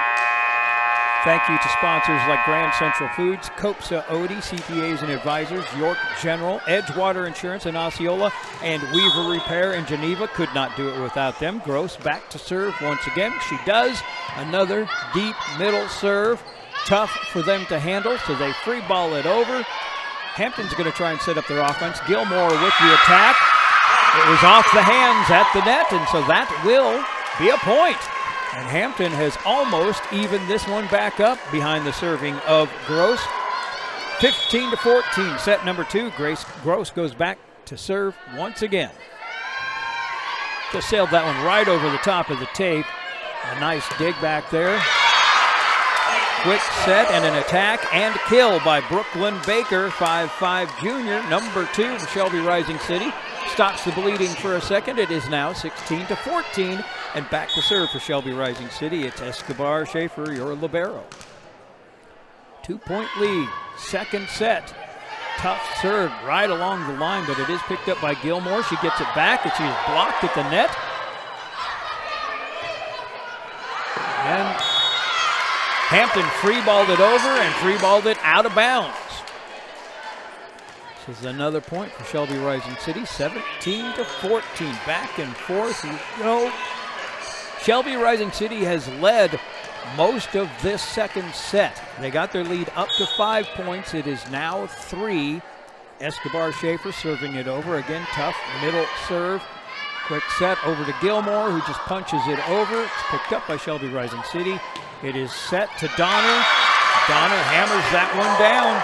Thank you to sponsors like Grand Central Foods, Copsa Odie, CPAs and Advisors, York General, Edgewater Insurance in Osceola, and Weaver Repair in Geneva. Could not do it without them. Gross back to serve once again. She does. Another deep middle serve. Tough for them to handle, so they free ball it over. Hampton's going to try and set up their offense. Gilmore with the attack. It was off the hands at the net, and so that will be a point. And Hampton has almost evened this one back up behind the serving of Gross. 15-14, set number 2. Gross goes back to serve once again. Just sailed that one right over the top of the tape. A nice dig back there. Quick set and an attack and kill by Brooklyn Baker, 5'5" junior, number 2 for Shelby Rising City. Stops the bleeding for a second. It is now 16-14, and back to serve for Shelby Rising City. It's Escobar Schaefer, your libero. 2-point lead, second set. Tough serve right along the line, but it is picked up by Gilmore. She gets it back, and she is blocked at the net. And Hampton free-balled it over and free-balled it out of bounds. This is another point for Shelby Rising City, 17-14. Back and forth we go. Shelby Rising City has led most of this second set. They got their lead up to 5 points. It is now 3. Escobar Schaefer serving it over. Again, tough middle serve. Quick set over to Gilmore, who just punches it over. It's picked up by Shelby Rising City. It is set to Donner. Donner hammers that one down.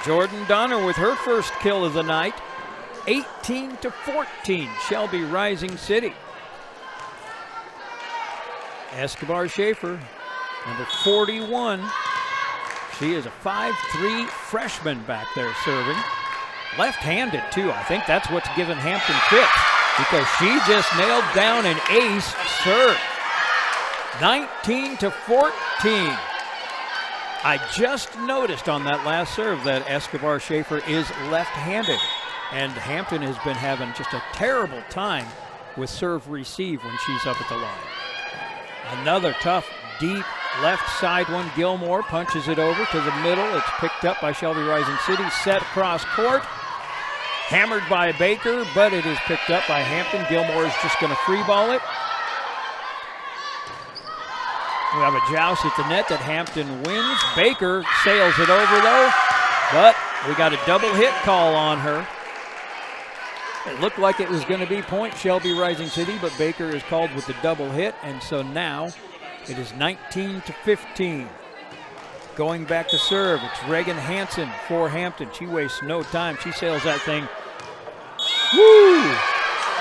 Jordan Donner with her first kill of the night. 18-14, Shelby Rising City. Escobar Schaefer, number 41. She is a 5'3" freshman back there serving. Left-handed, too. I think that's what's given Hampton fits, because she just nailed down an ace serve. 19-14. I just noticed on that last serve that Escobar Schaefer is left-handed, and Hampton has been having just a terrible time with serve receive when she's up at the line. Another tough, deep Left side one, Gilmore punches it over to the middle. It's picked up by Shelby Rising City, set across court. Hammered by Baker, but it is picked up by Hampton. Gilmore is just going to free ball it. We have a joust at the net that Hampton wins. Baker sails it over though, but we got a double hit call on her. It looked like it was going to be point Shelby Rising City, but Baker is called with the double hit, and so now it is 19-15. Going back to serve, it's Reagan Hansen for Hampton. She wastes no time. She sails that thing. Woo!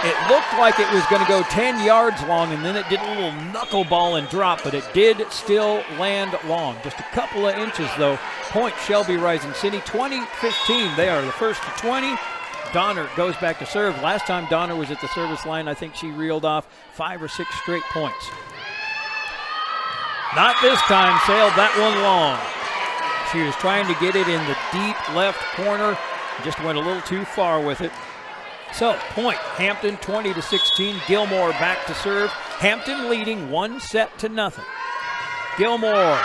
It looked like it was going to go 10 yards long, and then it did a little knuckleball and drop, but it did still land long. Just a couple of inches, though. Point Shelby Rising City, 20-15. They are the first to 20. Donner goes back to serve. Last time Donner was at the service line, I think she reeled off 5 or 6 straight points. Not this time, sailed that one long. She was trying to get it in the deep left corner, just went a little too far with it. So, point, Hampton 20-16, Gilmore back to serve. Hampton leading 1-0. Gilmore,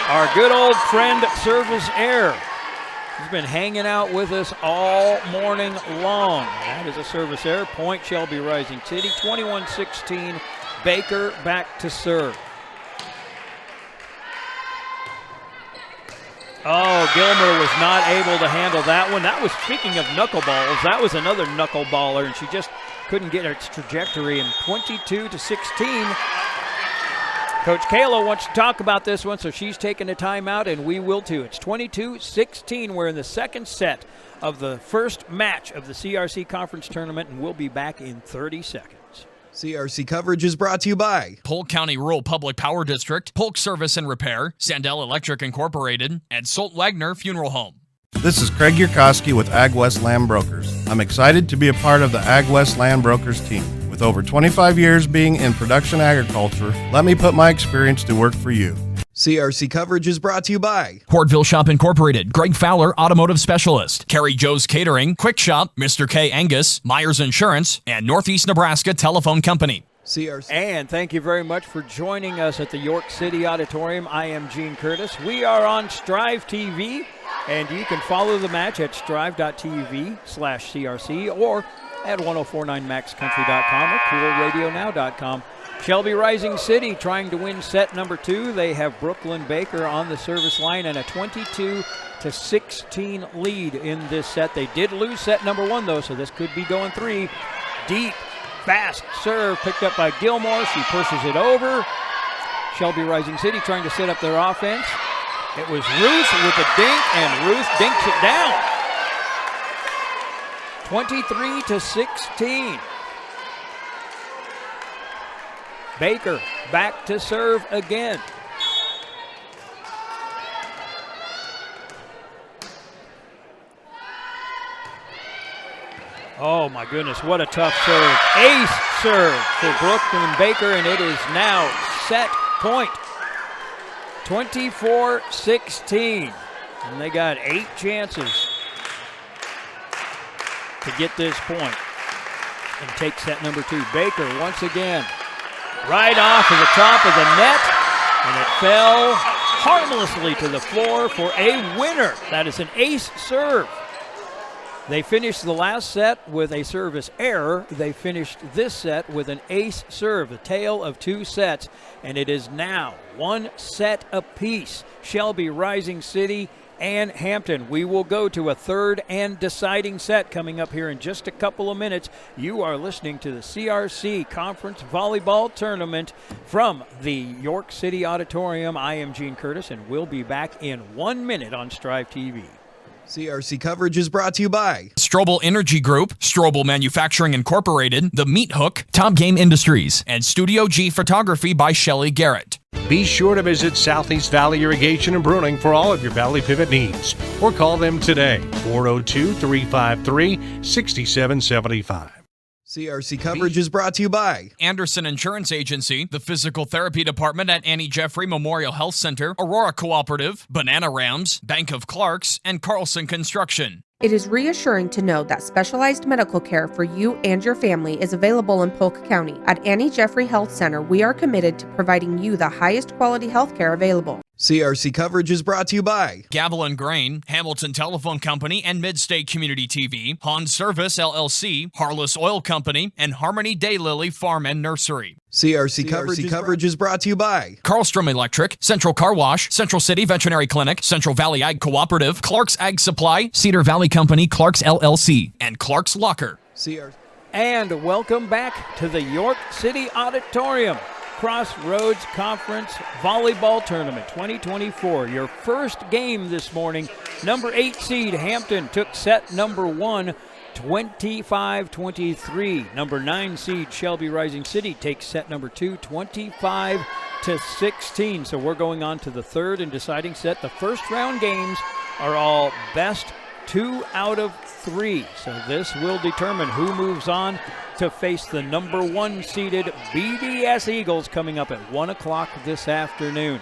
our good old friend Service Air. He's been hanging out with us all morning long. That is a service error. Point Shelby Rising City, 21-16. Baker back to serve. Oh, Gilmer was not able to handle that one. That was, speaking of knuckleballs, that was another knuckleballer, and she just couldn't get its trajectory. And 22-16. Coach Kayla wants to talk about this one, so she's taking a timeout, and we will too. It's 22-16. We're in the second set of the first match of the CRC Conference Tournament, and we'll be back in 30 seconds. CRC coverage is brought to you by Polk County Rural Public Power District, Polk Service and Repair, Sandell Electric Incorporated, and Solt Wagner Funeral Home. This is Craig Yurkowski with Ag West Land Brokers. I'm excited to be a part of the Ag West Land Brokers team. With over 25 years being in production agriculture, let me put my experience to work for you. CRC coverage is brought to you by Hortville Shop Incorporated, Greg Fowler Automotive Specialist, Carrie Joe's Catering, Quick Shop, Mr. K Angus, Myers Insurance, and Northeast Nebraska Telephone Company. CRC. And thank you very much for joining us at the York City Auditorium. I am Gene Curtis. We are on Strive TV, and you can follow the match at strive.tv/CRC or at 1049maxcountry.com or coolradionow.com. Shelby Rising City trying to win set number 2. They have Brooklyn Baker on the service line and a 22-16 lead in this set. They did lose set number 1, though, so this could be going 3. Deep, fast serve picked up by Gilmore. She pushes it over. Shelby Rising City trying to set up their offense. It was Ruth with a dink, and Ruth dinks it down. 23-16. Baker back to serve again. Oh my goodness, what a tough serve. Ace serve for Brooklyn Baker, and it is now set point. 24-16. And they got 8 chances to get this point and take set number 2. Baker once again. Right off of the top of the net, and it fell harmlessly to the floor for a winner. That is an ace serve. They finished the last set with a service error. They finished this set with an ace serve, a tale of 2 sets, and it is now 1 set apiece. Shelby Rising City and Hampton. We will go to a third and deciding set coming up here in just a couple of minutes. You are listening to the CRC Conference Volleyball Tournament from the York City Auditorium. I am Gene Curtis, and we'll be back in 1 minute on Strive TV. CRC coverage is brought to you by Strobel Energy Group, Strobel Manufacturing Incorporated, The Meat Hook, Top Game Industries, and Studio G Photography by Shelley Garrett. Be sure to visit Southeast Valley Irrigation and Pruning for all of your Valley Pivot needs, or call them today, 402-353-6775. CRC coverage is brought to you by Anderson Insurance Agency, the Physical Therapy Department at Annie Jeffrey Memorial Health Center, Aurora Cooperative, Banana Rams, Bank of Clarks, and Carlson Construction. It is reassuring to know that specialized medical care for you and your family is available in Polk County. At Annie Jeffrey Health Center, we are committed to providing you the highest quality health care available. CRC coverage is brought to you by Gavel and Grain, Hamilton Telephone Company and Midstate Community TV, Han Service LLC, Harless Oil Company, and Harmony Daylily Farm and Nursery. CRC coverage is brought to you by Carlstrom Electric, Central Car Wash, Central City Veterinary Clinic, Central Valley Ag Cooperative, Clark's Ag Supply, Cedar Valley Company, Clark's LLC, and Clark's Locker. And welcome back to the York City Auditorium Crossroads Conference Volleyball Tournament 2024. Your first game this morning, number 8 seed Hampton took set number 1, 25-23. Number 9 seed Shelby Rising City takes set number 2, 25-16. So we're going on to the third and deciding set. The first round games are all best 2 out of 3. So this will determine who moves on to face the number 1 seeded BDS Eagles coming up at 1 o'clock this afternoon.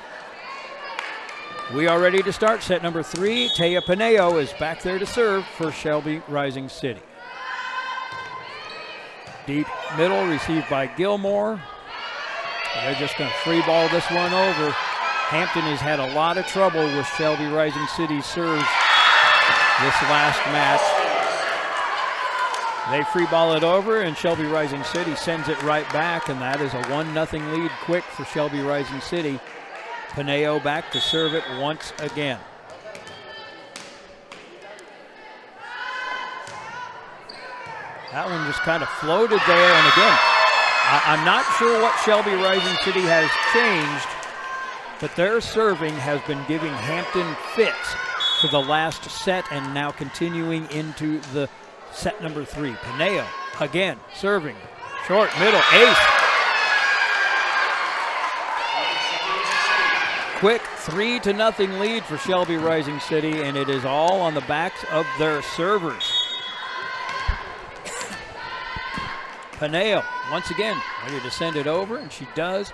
We are ready to start set number 3. Taya Pineo is back there to serve for Shelby Rising City. Deep middle received by Gilmore. They're just going to free ball this one over. Hampton has had a lot of trouble with Shelby Rising City's serves this last match. They free ball it over, and Shelby Rising City sends it right back, and that is a 1-0 lead quick for Shelby Rising City. Pineo back to serve it once again. That one just kind of floated there, and again, I'm not sure what Shelby Rising City has changed, but their serving has been giving Hampton fits for the last set and now continuing into the set number 3. Pineo again serving. Short, middle, ace. Quick 3-0 lead for Shelby Rising City, and it is all on the backs of their servers. Pineo once again ready to send it over, and she does.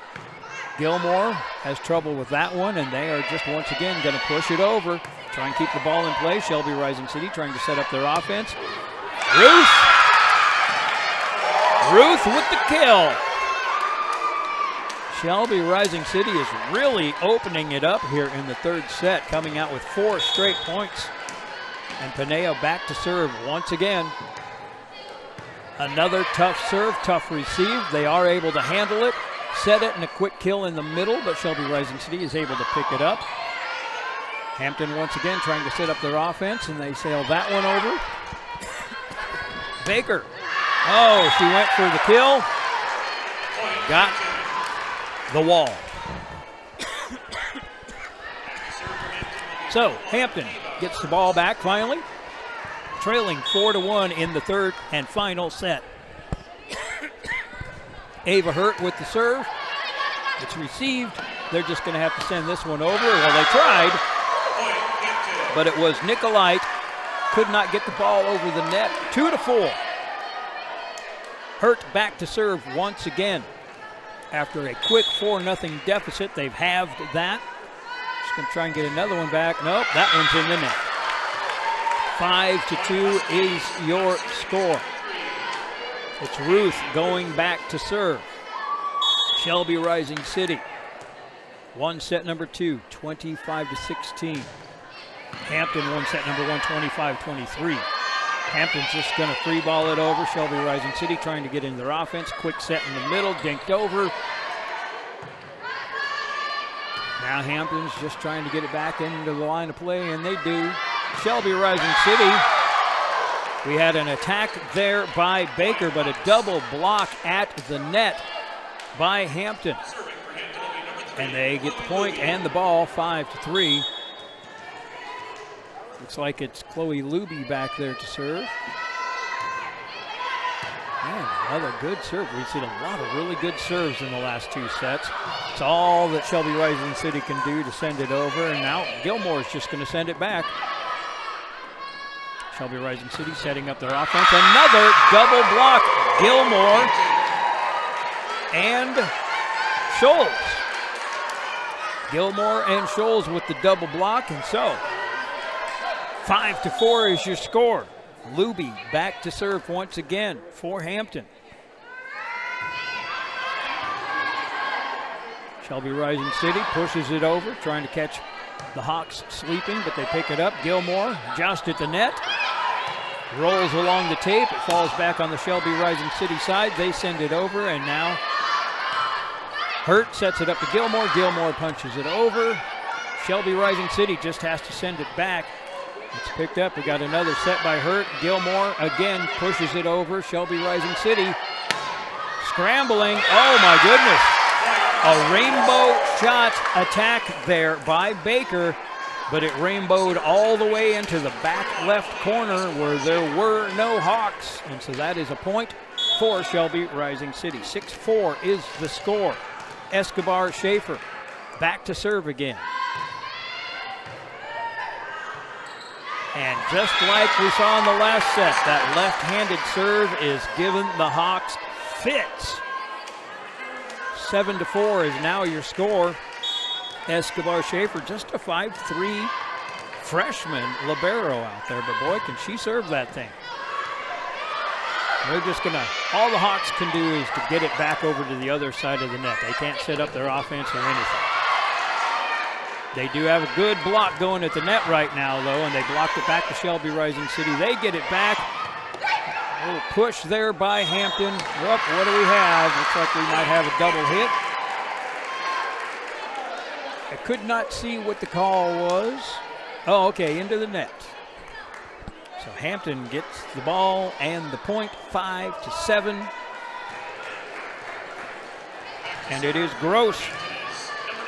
Gilmore has trouble with that one, and they are just once again going to push it over. Try and keep the ball in play. Shelby Rising City trying to set up their offense. Ruth with the kill. Shelby Rising City is really opening it up here in the third set, coming out with 4 straight points. And Pineo back to serve once again. Another tough serve, tough receive. They are able to handle it, set it, and a quick kill in the middle, but Shelby Rising City is able to pick it up. Hampton once again trying to set up their offense, and they sail that one over. Baker. Oh, she went for the kill. Got the wall. So Hampton gets the ball back finally, trailing 4-1 in the third and final set. Ava Hurt with the serve. It's received. They're just going to have to send this one over. Well, they tried, but it was Nicolite. Could not get the ball over the net. 2-4. Hurt back to serve once again. After a quick 4-0 deficit, they've halved that. Just going to try and get another one back. Nope, that one's in the net. 5-2 is your score. It's Ruth going back to serve. Shelby Rising City. Won set number 2, 25-16. Hampton won set number 1, 25-23. Hampton's just going to free ball it over. Shelby Rising City trying to get into their offense. Quick set in the middle, dinked over. Now Hampton's just trying to get it back into the line of play, and they do. Shelby Rising City. We had an attack there by Baker, but a double block at the net by Hampton. And they get the point and the ball, 5-3. Looks like it's Chloe Luby back there to serve. Man, another good serve. We've seen a lot of really good serves in the last 2 sets. It's all that Shelby Rising City can do to send it over, and now Gilmore's just going to send it back. Shelby Rising City setting up their offense. Another double block. Gilmore and Scholes. Gilmore and Scholes with the double block, and so 5-4 is your score. Luby back to serve once again for Hampton. Shelby Rising City pushes it over, trying to catch the Hawks sleeping, but they pick it up. Gilmore just at the net. Rolls along the tape. It falls back on the Shelby Rising City side. They send it over, and now Hurt sets it up to Gilmore. Gilmore punches it over. Shelby Rising City just has to send it back. It's picked up. We got another set by Hurt. Gilmore again pushes it over. Shelby Rising City scrambling. Oh my goodness. A rainbow shot attack there by Baker, but it rainbowed all the way into the back left corner where there were no Hawks. And so that is a point for Shelby Rising City. 6-4 is the score. Escobar Schaefer back to serve again. And just like we saw in the last set, that left-handed serve is giving the Hawks fits. 7-4 is now your score. Escobar Schaefer, just a 5'3" freshman libero out there, but boy, can she serve that thing. They're just gonna, all the Hawks can do is to get it back over to the other side of the net. They can't set up their offense or anything. They do have a good block going at the net right now, though, and they blocked it back to Shelby Rising City. They get it back. A little push there by Hampton. Whoop, what do we have? Looks like we might have a double hit. I could not see what the call was. Oh, okay, into the net. So Hampton gets the ball and the point, 5-7. And it is Gross,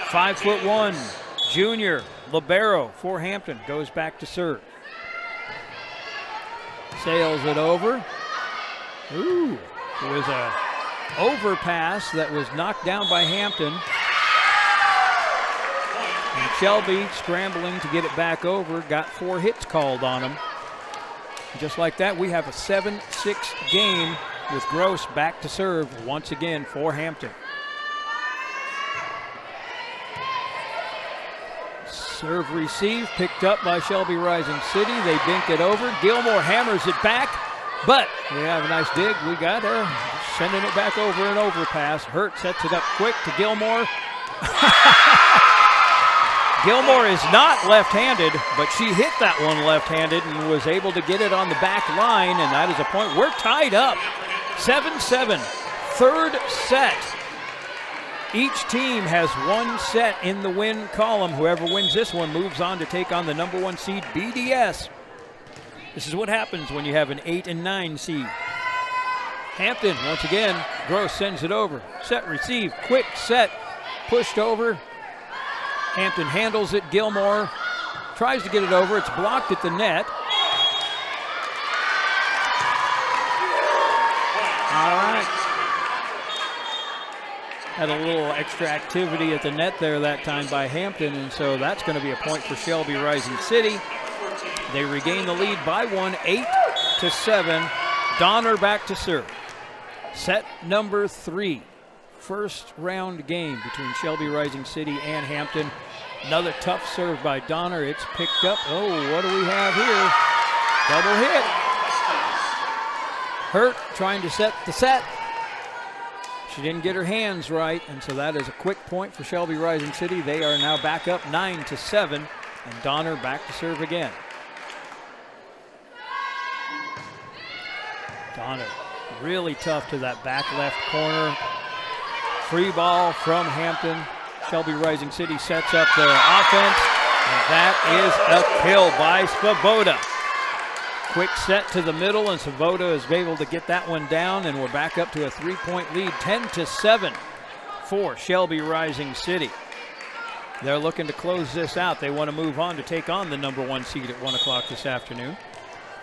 5'1", junior libero for Hampton, goes back to serve. Sails it over. Ooh, there was a overpass that was knocked down by Hampton. And Shelby scrambling to get it back over, got 4 hits called on him. Just like that, we have a 7-6 game with Gross back to serve once again for Hampton. Serve receive, picked up by Shelby Rising City. They bink it over. Gilmore hammers it back, but we have a nice dig. We got her sending it back over an overpass. Hurt sets it up quick to Gilmore. Gilmore is not left-handed, but she hit that one left-handed and was able to get it on the back line, and that is a point. We're tied up, 7-7, third set. Each team has one set in the win column. Whoever wins this one moves on to take on the number 1 seed, BDS. This is what happens when you have an 8 and 9 seed. Hampton, once again, Gross sends it over. Set, receive, quick set, pushed over. Hampton handles it. Gilmore tries to get it over. It's blocked at the net. All right. Had a little extra activity at the net there that time by Hampton, and so that's going to be a point for Shelby Rising City. They regain the lead by 1, 8-7. Donner back to serve. Set number 3. First round game between Shelby Rising City and Hampton. Another tough serve by Donner. It's picked up. Oh, what do we have here? Double hit. Hurt trying to set the set. She didn't get her hands right, and so that is a quick point for Shelby Rising City. They are now back up 9-7, and Donner back to serve again. Donner really tough to that back left corner. Free ball from Hampton. Shelby Rising City sets up their offense, and that is a kill by Svoboda. Quick set to the middle, and Svoboda is able to get that one down, and we're back up to a 3-point lead, 10-7 for Shelby Rising City. They're looking to close this out. They want to move on to take on the number 1 seed at 1 o'clock this afternoon.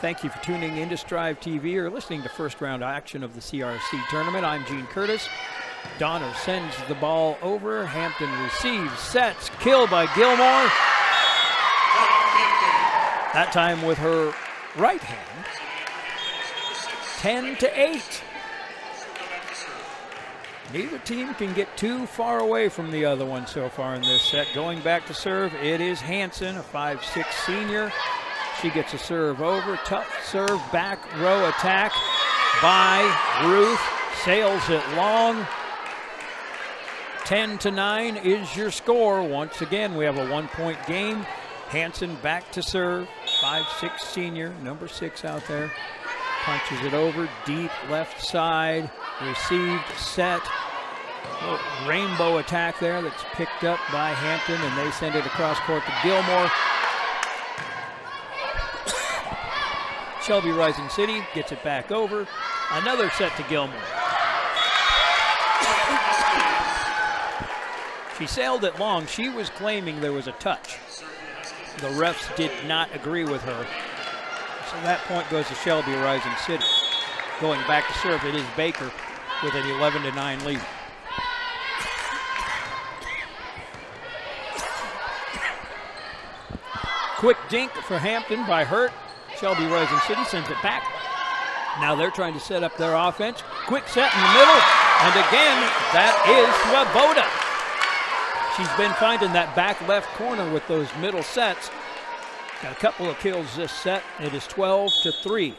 Thank you for tuning in to Strive TV or listening to first round action of the CRC tournament. I'm Gene Curtis. Donner sends the ball over. Hampton receives, sets, kill by Gilmore. That time with her right hand. 10-8. Neither team can get too far away from the other one so far in this set. Going back to serve, it is Hansen, a 5'6" senior. She gets a serve over. Tough serve, back row attack by Ruth. Sails it long. 10-9 is your score. Once again, we have a 1-point game. Hanson back to serve. 5'6" senior, number 6 out there. Punches it over, deep left side. Received, set. Rainbow attack there that's picked up by Hampton, and they send it across court to Gilmore. Shelby Rising City gets it back over. Another set to Gilmore. She sailed it long. She was claiming there was a touch. The refs did not agree with her. So that point goes to Shelby Rising City. Going back to serve, it is Baker with an 11-9 lead. Quick dink for Hampton by Hurt. Shelby Rising City sends it back. Now they're trying to set up their offense. Quick set in the middle. And again, that is Swoboda. She's been finding that back left corner with those middle sets. Got a couple of kills this set. It is 12-3.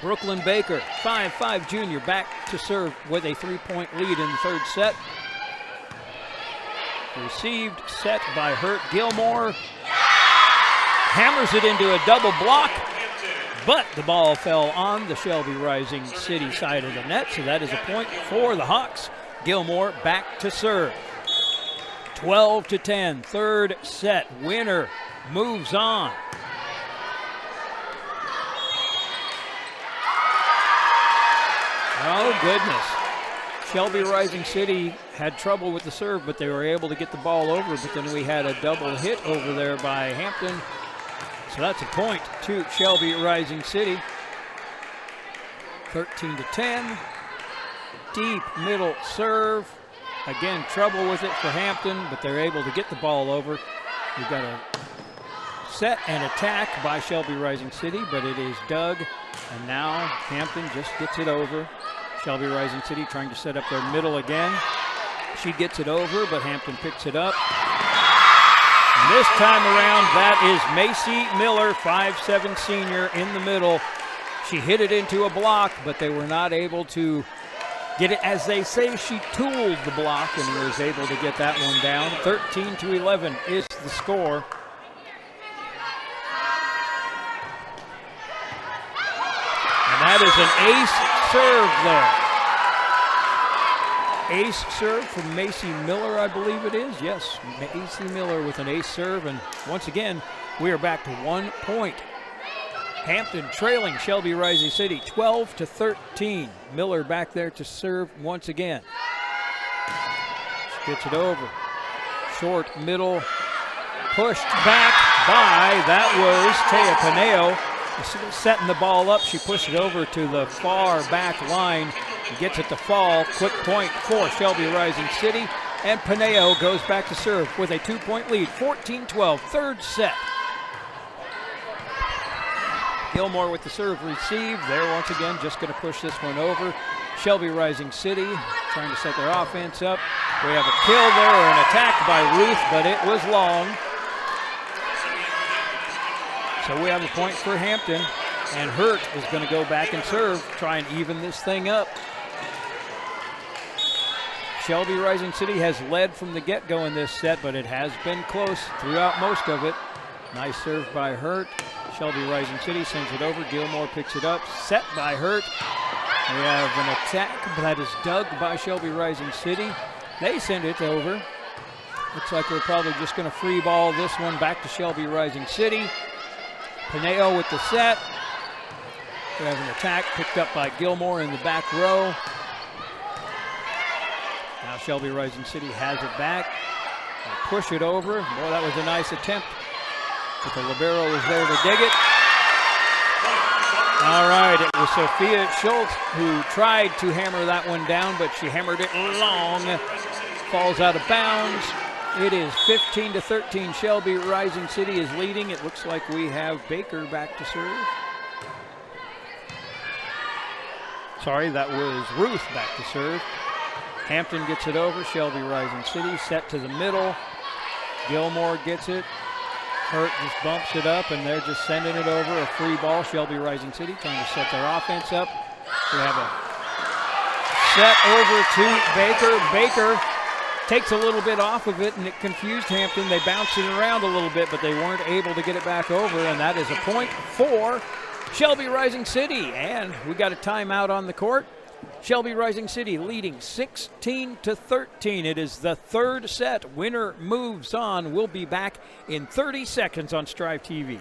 Brooklyn Baker, 5'5" junior, back to serve with a 3-point lead in the third set. Received, set by Hurt. Gilmore hammers it into a double block, but the ball fell on the Shelby Rising City side of the net, so that is a point for the Hawks. Gilmore back to serve. 12-10, third set. Winner moves on. Oh, goodness. Shelby Rising City had trouble with the serve, but they were able to get the ball over, but then we had a double hit over there by Hampton. So that's a point to Shelby Rising City. 13-10. Deep middle serve. Again, trouble with it for Hampton, but they're able to get the ball over. We've got a set and attack by Shelby Rising City, but it is Doug. And now Hampton just gets it over. Shelby Rising City trying to set up their middle again. She gets it over, but Hampton picks it up. And this time around, that is Macy Miller, 5'7" senior in the middle. She hit it into a block, but they were not able to get it. As they say, she tooled the block and was able to get that one down. 13-11 is the score. And that is an ace serve there. Ace serve from Macy Miller, I believe it is. Yes, Macy Miller with an ace serve. And once again, we are back to 1 point. Hampton trailing Shelby Rising City 12-13. Miller back there to serve once again. She gets it over. Short middle. Pushed back by, that was Taya Paneo. Setting the ball up, she pushed it over to the far back line. Gets it to fall. Quick point for Shelby Rising City. And Paneo goes back to serve with a 2-point lead. 14-12, third set. Gilmore with the serve received. They're once again just going to push this one over. Shelby Rising City trying to set their offense up. We have a kill there, or an attack by Ruth, but it was long. So we have a point for Hampton, and Hurt is going to go back and serve, try and even this thing up. Shelby Rising City has led from the get-go in this set, but it has been close throughout most of it. Nice serve by Hurt. Shelby Rising City sends it over. Gilmore picks it up. Set by Hurt. We have an attack that is dug by Shelby Rising City. They send it over. Looks like we're probably just going to free ball this one back to Shelby Rising City. Paneo with the set. We have an attack picked up by Gilmore in the back row. Now Shelby Rising City has it back. They'll push it over. Boy, that was a nice attempt. But the libero was there to dig it. All right, it was Sophia Schultz who tried to hammer that one down, but she hammered it long. Falls out of bounds. It is 15-13. Shelby Rising City is leading. It looks like we have Baker back to serve. Sorry, that was Ruth back to serve. Hampton gets it over. Shelby Rising City set to the middle. Gilmore gets it. Hurt just bumps it up, and they're just sending it over. A free ball. Shelby Rising City trying to set their offense up. We have a set over to Baker. Baker takes a little bit off of it, and it confused Hampton. They bounced it around a little bit, but they weren't able to get it back over, and that is a point for Shelby Rising City. And we got a timeout on the court. Shelby Rising City leading 16-13. It is the third set. Winner moves on. We'll be back in 30 seconds on Strive TV.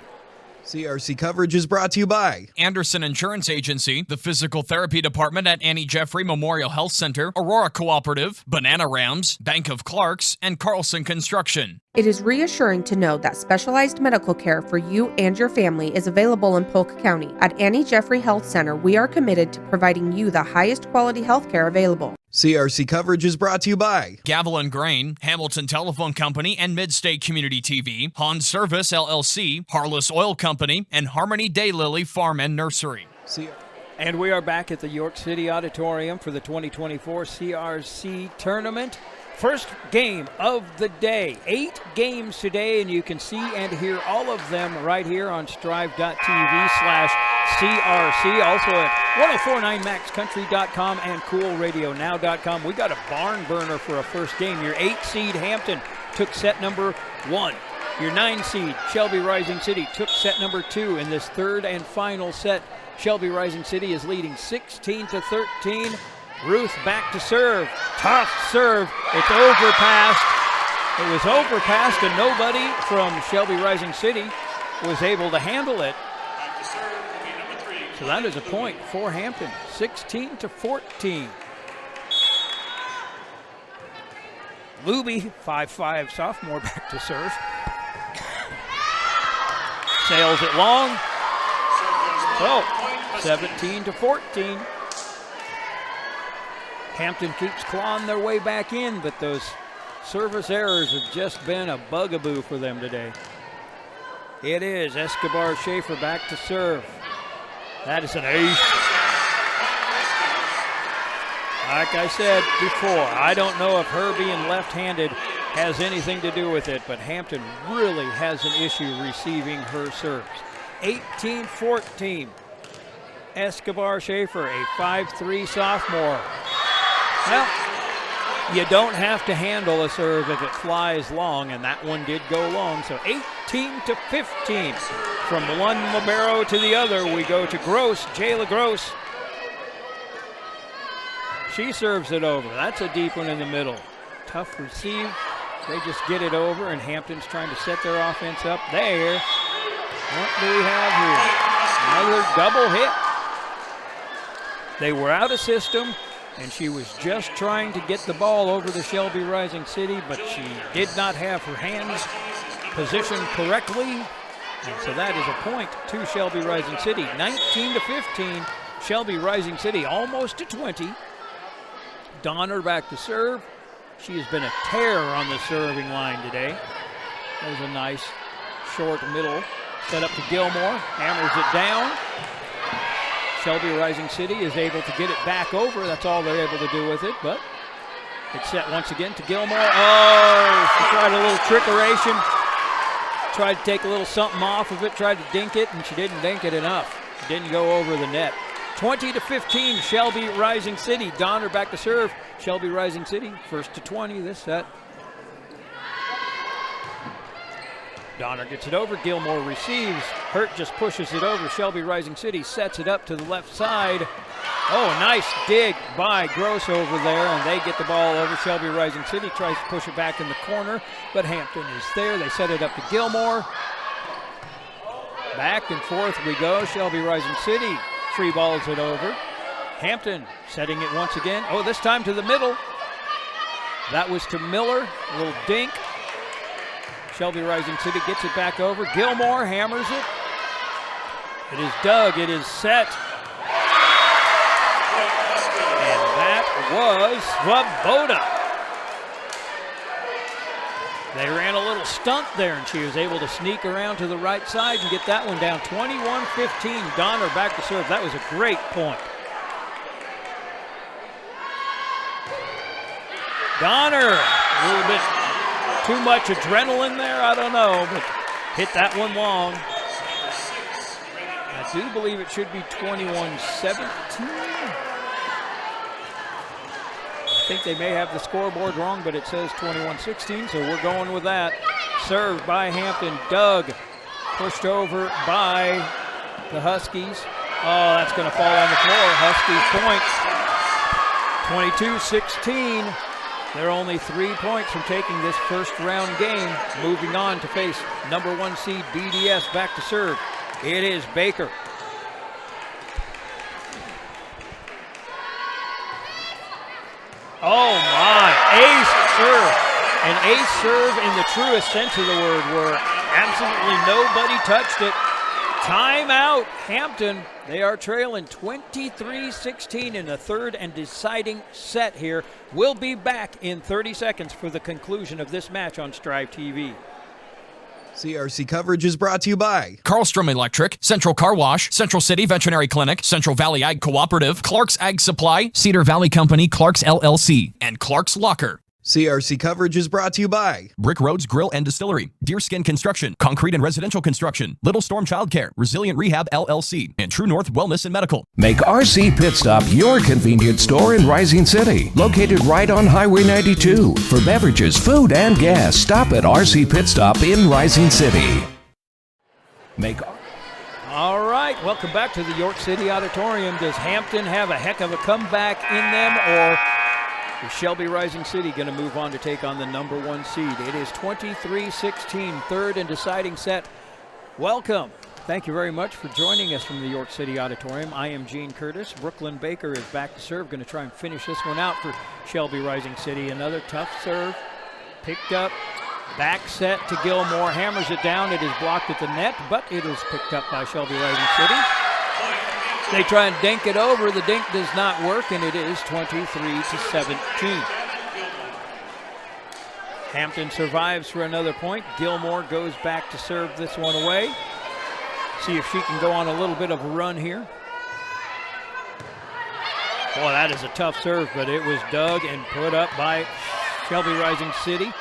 CRC coverage is brought to you by Anderson Insurance Agency, the Physical Therapy Department at Annie Jeffrey Memorial Health Center, Aurora Cooperative, Banana Rams, Bank of Clarks, and Carlson Construction. It is reassuring to know that specialized medical care for you and your family is available in Polk County. At Annie Jeffrey Health Center, we are committed to providing you the highest quality health care available. CRC coverage is brought to you by Gavel and Grain, Hamilton Telephone Company and Midstate Community TV, Han Service LLC, Harless Oil Company, and Harmony Daylily Farm and Nursery. And we are back at the York City Auditorium for the 2024 CRC Tournament. First game of the day. 8 games today, and you can see and hear all of them right here on strive.tv/CRC. Also at 1049maxcountry.com and coolradionow.com. We got a barn burner for a first game. Your 8 seed Hampton took set number 1. Your 9 seed Shelby Rising City took set number 2. In this third and final set, Shelby Rising City is leading 16-13. Ruth back to serve. Tough serve. It's overpassed. It was overpassed, and nobody from Shelby Rising City was able to handle it. So that is a point for Hampton, 16-14. Luby, 5'5" sophomore, back to serve. Sails it long. So 17-14. Hampton keeps clawing their way back in, but those service errors have just been a bugaboo for them today. It is Escobar Schaefer back to serve. That is an ace. Like I said before, I don't know if her being left-handed has anything to do with it, but Hampton really has an issue receiving her serves. 18-14. Escobar Schaefer, a 5'3" sophomore. Well, you don't have to handle a serve if it flies long, and that one did go long. So 18-15. From one libero to the other, we go to Gross, Jayla Gross. She serves it over. That's a deep one in the middle. Tough receive. They just get it over, and Hampton's trying to set their offense up there. What do we have here? Another double hit. They were out of system, and she was just trying to get the ball over to Shelby Rising City, but she did not have her hands positioned correctly. And so that is a point to Shelby Rising City. 19-15, Shelby Rising City almost to 20. Donner back to serve. She has been a terror on the serving line today. There's a nice short middle set up to Gilmore. Hammers it down. Shelby Rising City is able to get it back over. That's all they're able to do with it, but it's set once again to Gilmore. Oh, she tried a little trickeration. Tried to take a little something off of it, tried to dink it, and she didn't dink it enough. It didn't go over the net. 20-15, Shelby Rising City. Donner back to serve. Shelby Rising City, first to 20 this set. Donner gets it over. Gilmore receives. Hurt just pushes it over. Shelby Rising City sets it up to the left side. Oh, nice dig by Gross over there, and they get the ball over. Shelby Rising City tries to push it back in the corner, but Hampton is there. They set it up to Gilmore. Back and forth we go. Shelby Rising City free balls it over. Hampton setting it once again. Oh, this time to the middle. That was to Miller. A little dink. Shelby Rising City gets it back over. Gilmore hammers it. It is dug. It is set. And that was Svoboda. They ran a little stunt there, and she was able to sneak around to the right side and get that one down. 21-15. Donner back to serve. That was a great point. Donner, a little bit too much adrenaline there, I don't know, but hit that one long. I do believe it should be 21-17. I think they may have the scoreboard wrong, but it says 21-16, so we're going with that. Served by Hampton. Doug pushed over by the Huskies. Oh, that's going to fall on the floor. Huskies point. 22-16. They're only 3 points from taking this first round game. Moving on to face number 1 seed BDS. Back to serve. It is Baker. Oh my, ace serve. An ace serve in the truest sense of the word, where absolutely nobody touched it. Timeout, Hampton. They are trailing 23-16 in the third and deciding set here. We'll be back in 30 seconds for the conclusion of this match on Strive TV. CRC coverage is brought to you by Carlstrom Electric, Central Car Wash, Central City Veterinary Clinic, Central Valley Ag Cooperative, Clark's Ag Supply, Cedar Valley Company, Clark's LLC, and Clark's Locker. CRC coverage is brought to you by Brick Roads Grill and Distillery, Deerskin Construction, Concrete and Residential Construction, Little Storm Childcare, Resilient Rehab LLC, and True North Wellness and Medical. Make RC Pit Stop your convenience store in Rising City, located right on Highway 92. For beverages, food, and gas, stop at RC Pit Stop in Rising City. All right, welcome back to the York City Auditorium. Does Hampton have a heck of a comeback in them, or is Shelby Rising City going to move on to take on the number 1 seed? It is 23-16, third and deciding set. Welcome. Thank you very much for joining us from the York City Auditorium. I am Gene Curtis. Brooklyn Baker is back to serve. Going to try and finish this one out for Shelby Rising City. Another tough serve. Picked up. Back set to Gilmore. Hammers it down. It is blocked at the net, but it is picked up by Shelby Rising City. They try and dink it over. The dink does not work, and it is 23-17. Hampton survives for another point. Gilmore goes back to serve this one away. See if she can go on a little bit of a run here. Boy, that is a tough serve, but it was dug and put up by Shelby Rising City.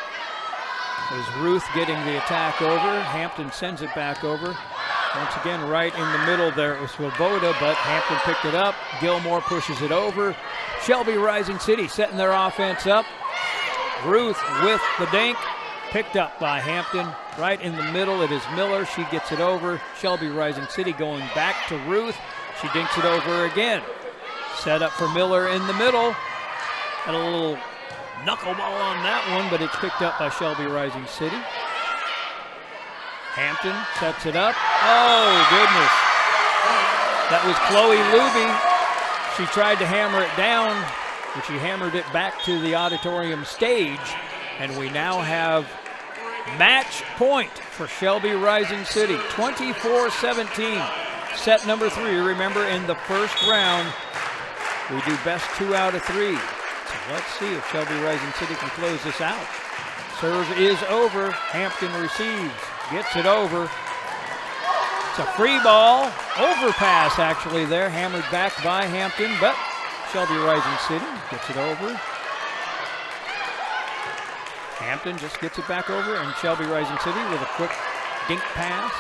There's Ruth getting the attack over. Hampton sends it back over. Once again, right in the middle there, it was Swoboda, but Hampton picked it up. Gilmore pushes it over. Shelby Rising City setting their offense up. Ruth with the dink, picked up by Hampton. Right in the middle, it is Miller. She gets it over. Shelby Rising City going back to Ruth. She dinks it over again. Set up for Miller in the middle. Had a little knuckleball on that one, but it's picked up by Shelby Rising City. Hampton sets it up. Oh, goodness. That was Chloe Luby. She tried to hammer it down, but she hammered it back to the auditorium stage. And we now have match point for Shelby Rising City. 24-17. Set number 3. Remember, in the first round, we do best 2 out of 3. So let's see if Shelby Rising City can close this out. Serve is over. Hampton receives. Gets it over. It's a free ball. Overpass actually there. Hammered back by Hampton, but Shelby Rising City gets it over. Hampton just gets it back over, and Shelby Rising City with a quick dink pass.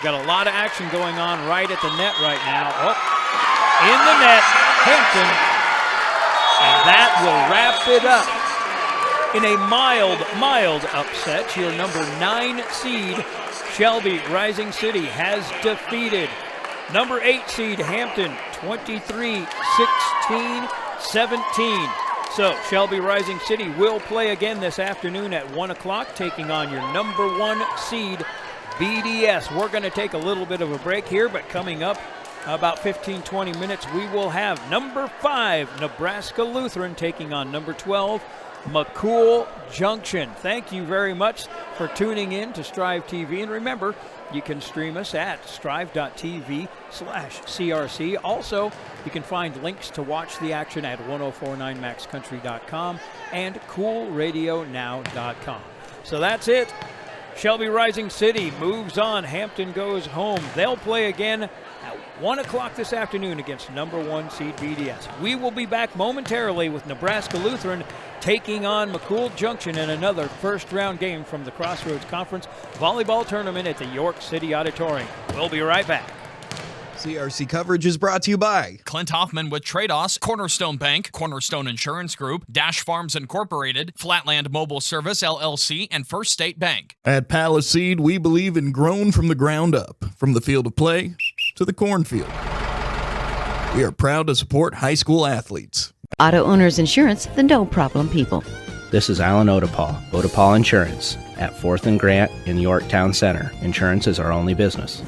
Got a lot of action going on right at the net right now. Oh, in the net, Hampton. And that will wrap it up. In a mild upset, your number 9 seed, Shelby Rising City, has defeated number 8 seed, Hampton, 23-16-17. So Shelby Rising City will play again this afternoon at 1 o'clock, taking on your number 1 seed, BDS. We're going to take a little bit of a break here, but coming up about 15-20 minutes, we will have number 5, Nebraska Lutheran, taking on number 12, McCool Junction. Thank you very much for tuning in to Strive TV. And remember, you can stream us at strive.tv/CRC. Also, you can find links to watch the action at 1049maxcountry.com and coolradionow.com. So that's it. Shelby Rising City moves on. Hampton goes home. They'll play again at 1 o'clock this afternoon against number 1 seed BDS. We will be back momentarily with Nebraska Lutheran taking on McCool Junction in another first-round game from the Crossroads Conference Volleyball Tournament at the York City Auditorium. We'll be right back. CRC coverage is brought to you by Clint Hoffman with Trados, Cornerstone Bank, Cornerstone Insurance Group, Dash Farms Incorporated, Flatland Mobile Service LLC, and First State Bank. At Palace we believe in grown from the ground up, from the field of play to the cornfield. We are proud to support high school athletes. Auto Owners Insurance, the no problem people. This is Alan Odepal, Odepal Insurance, at 4th and Grant in York Town Center. Insurance is our only business.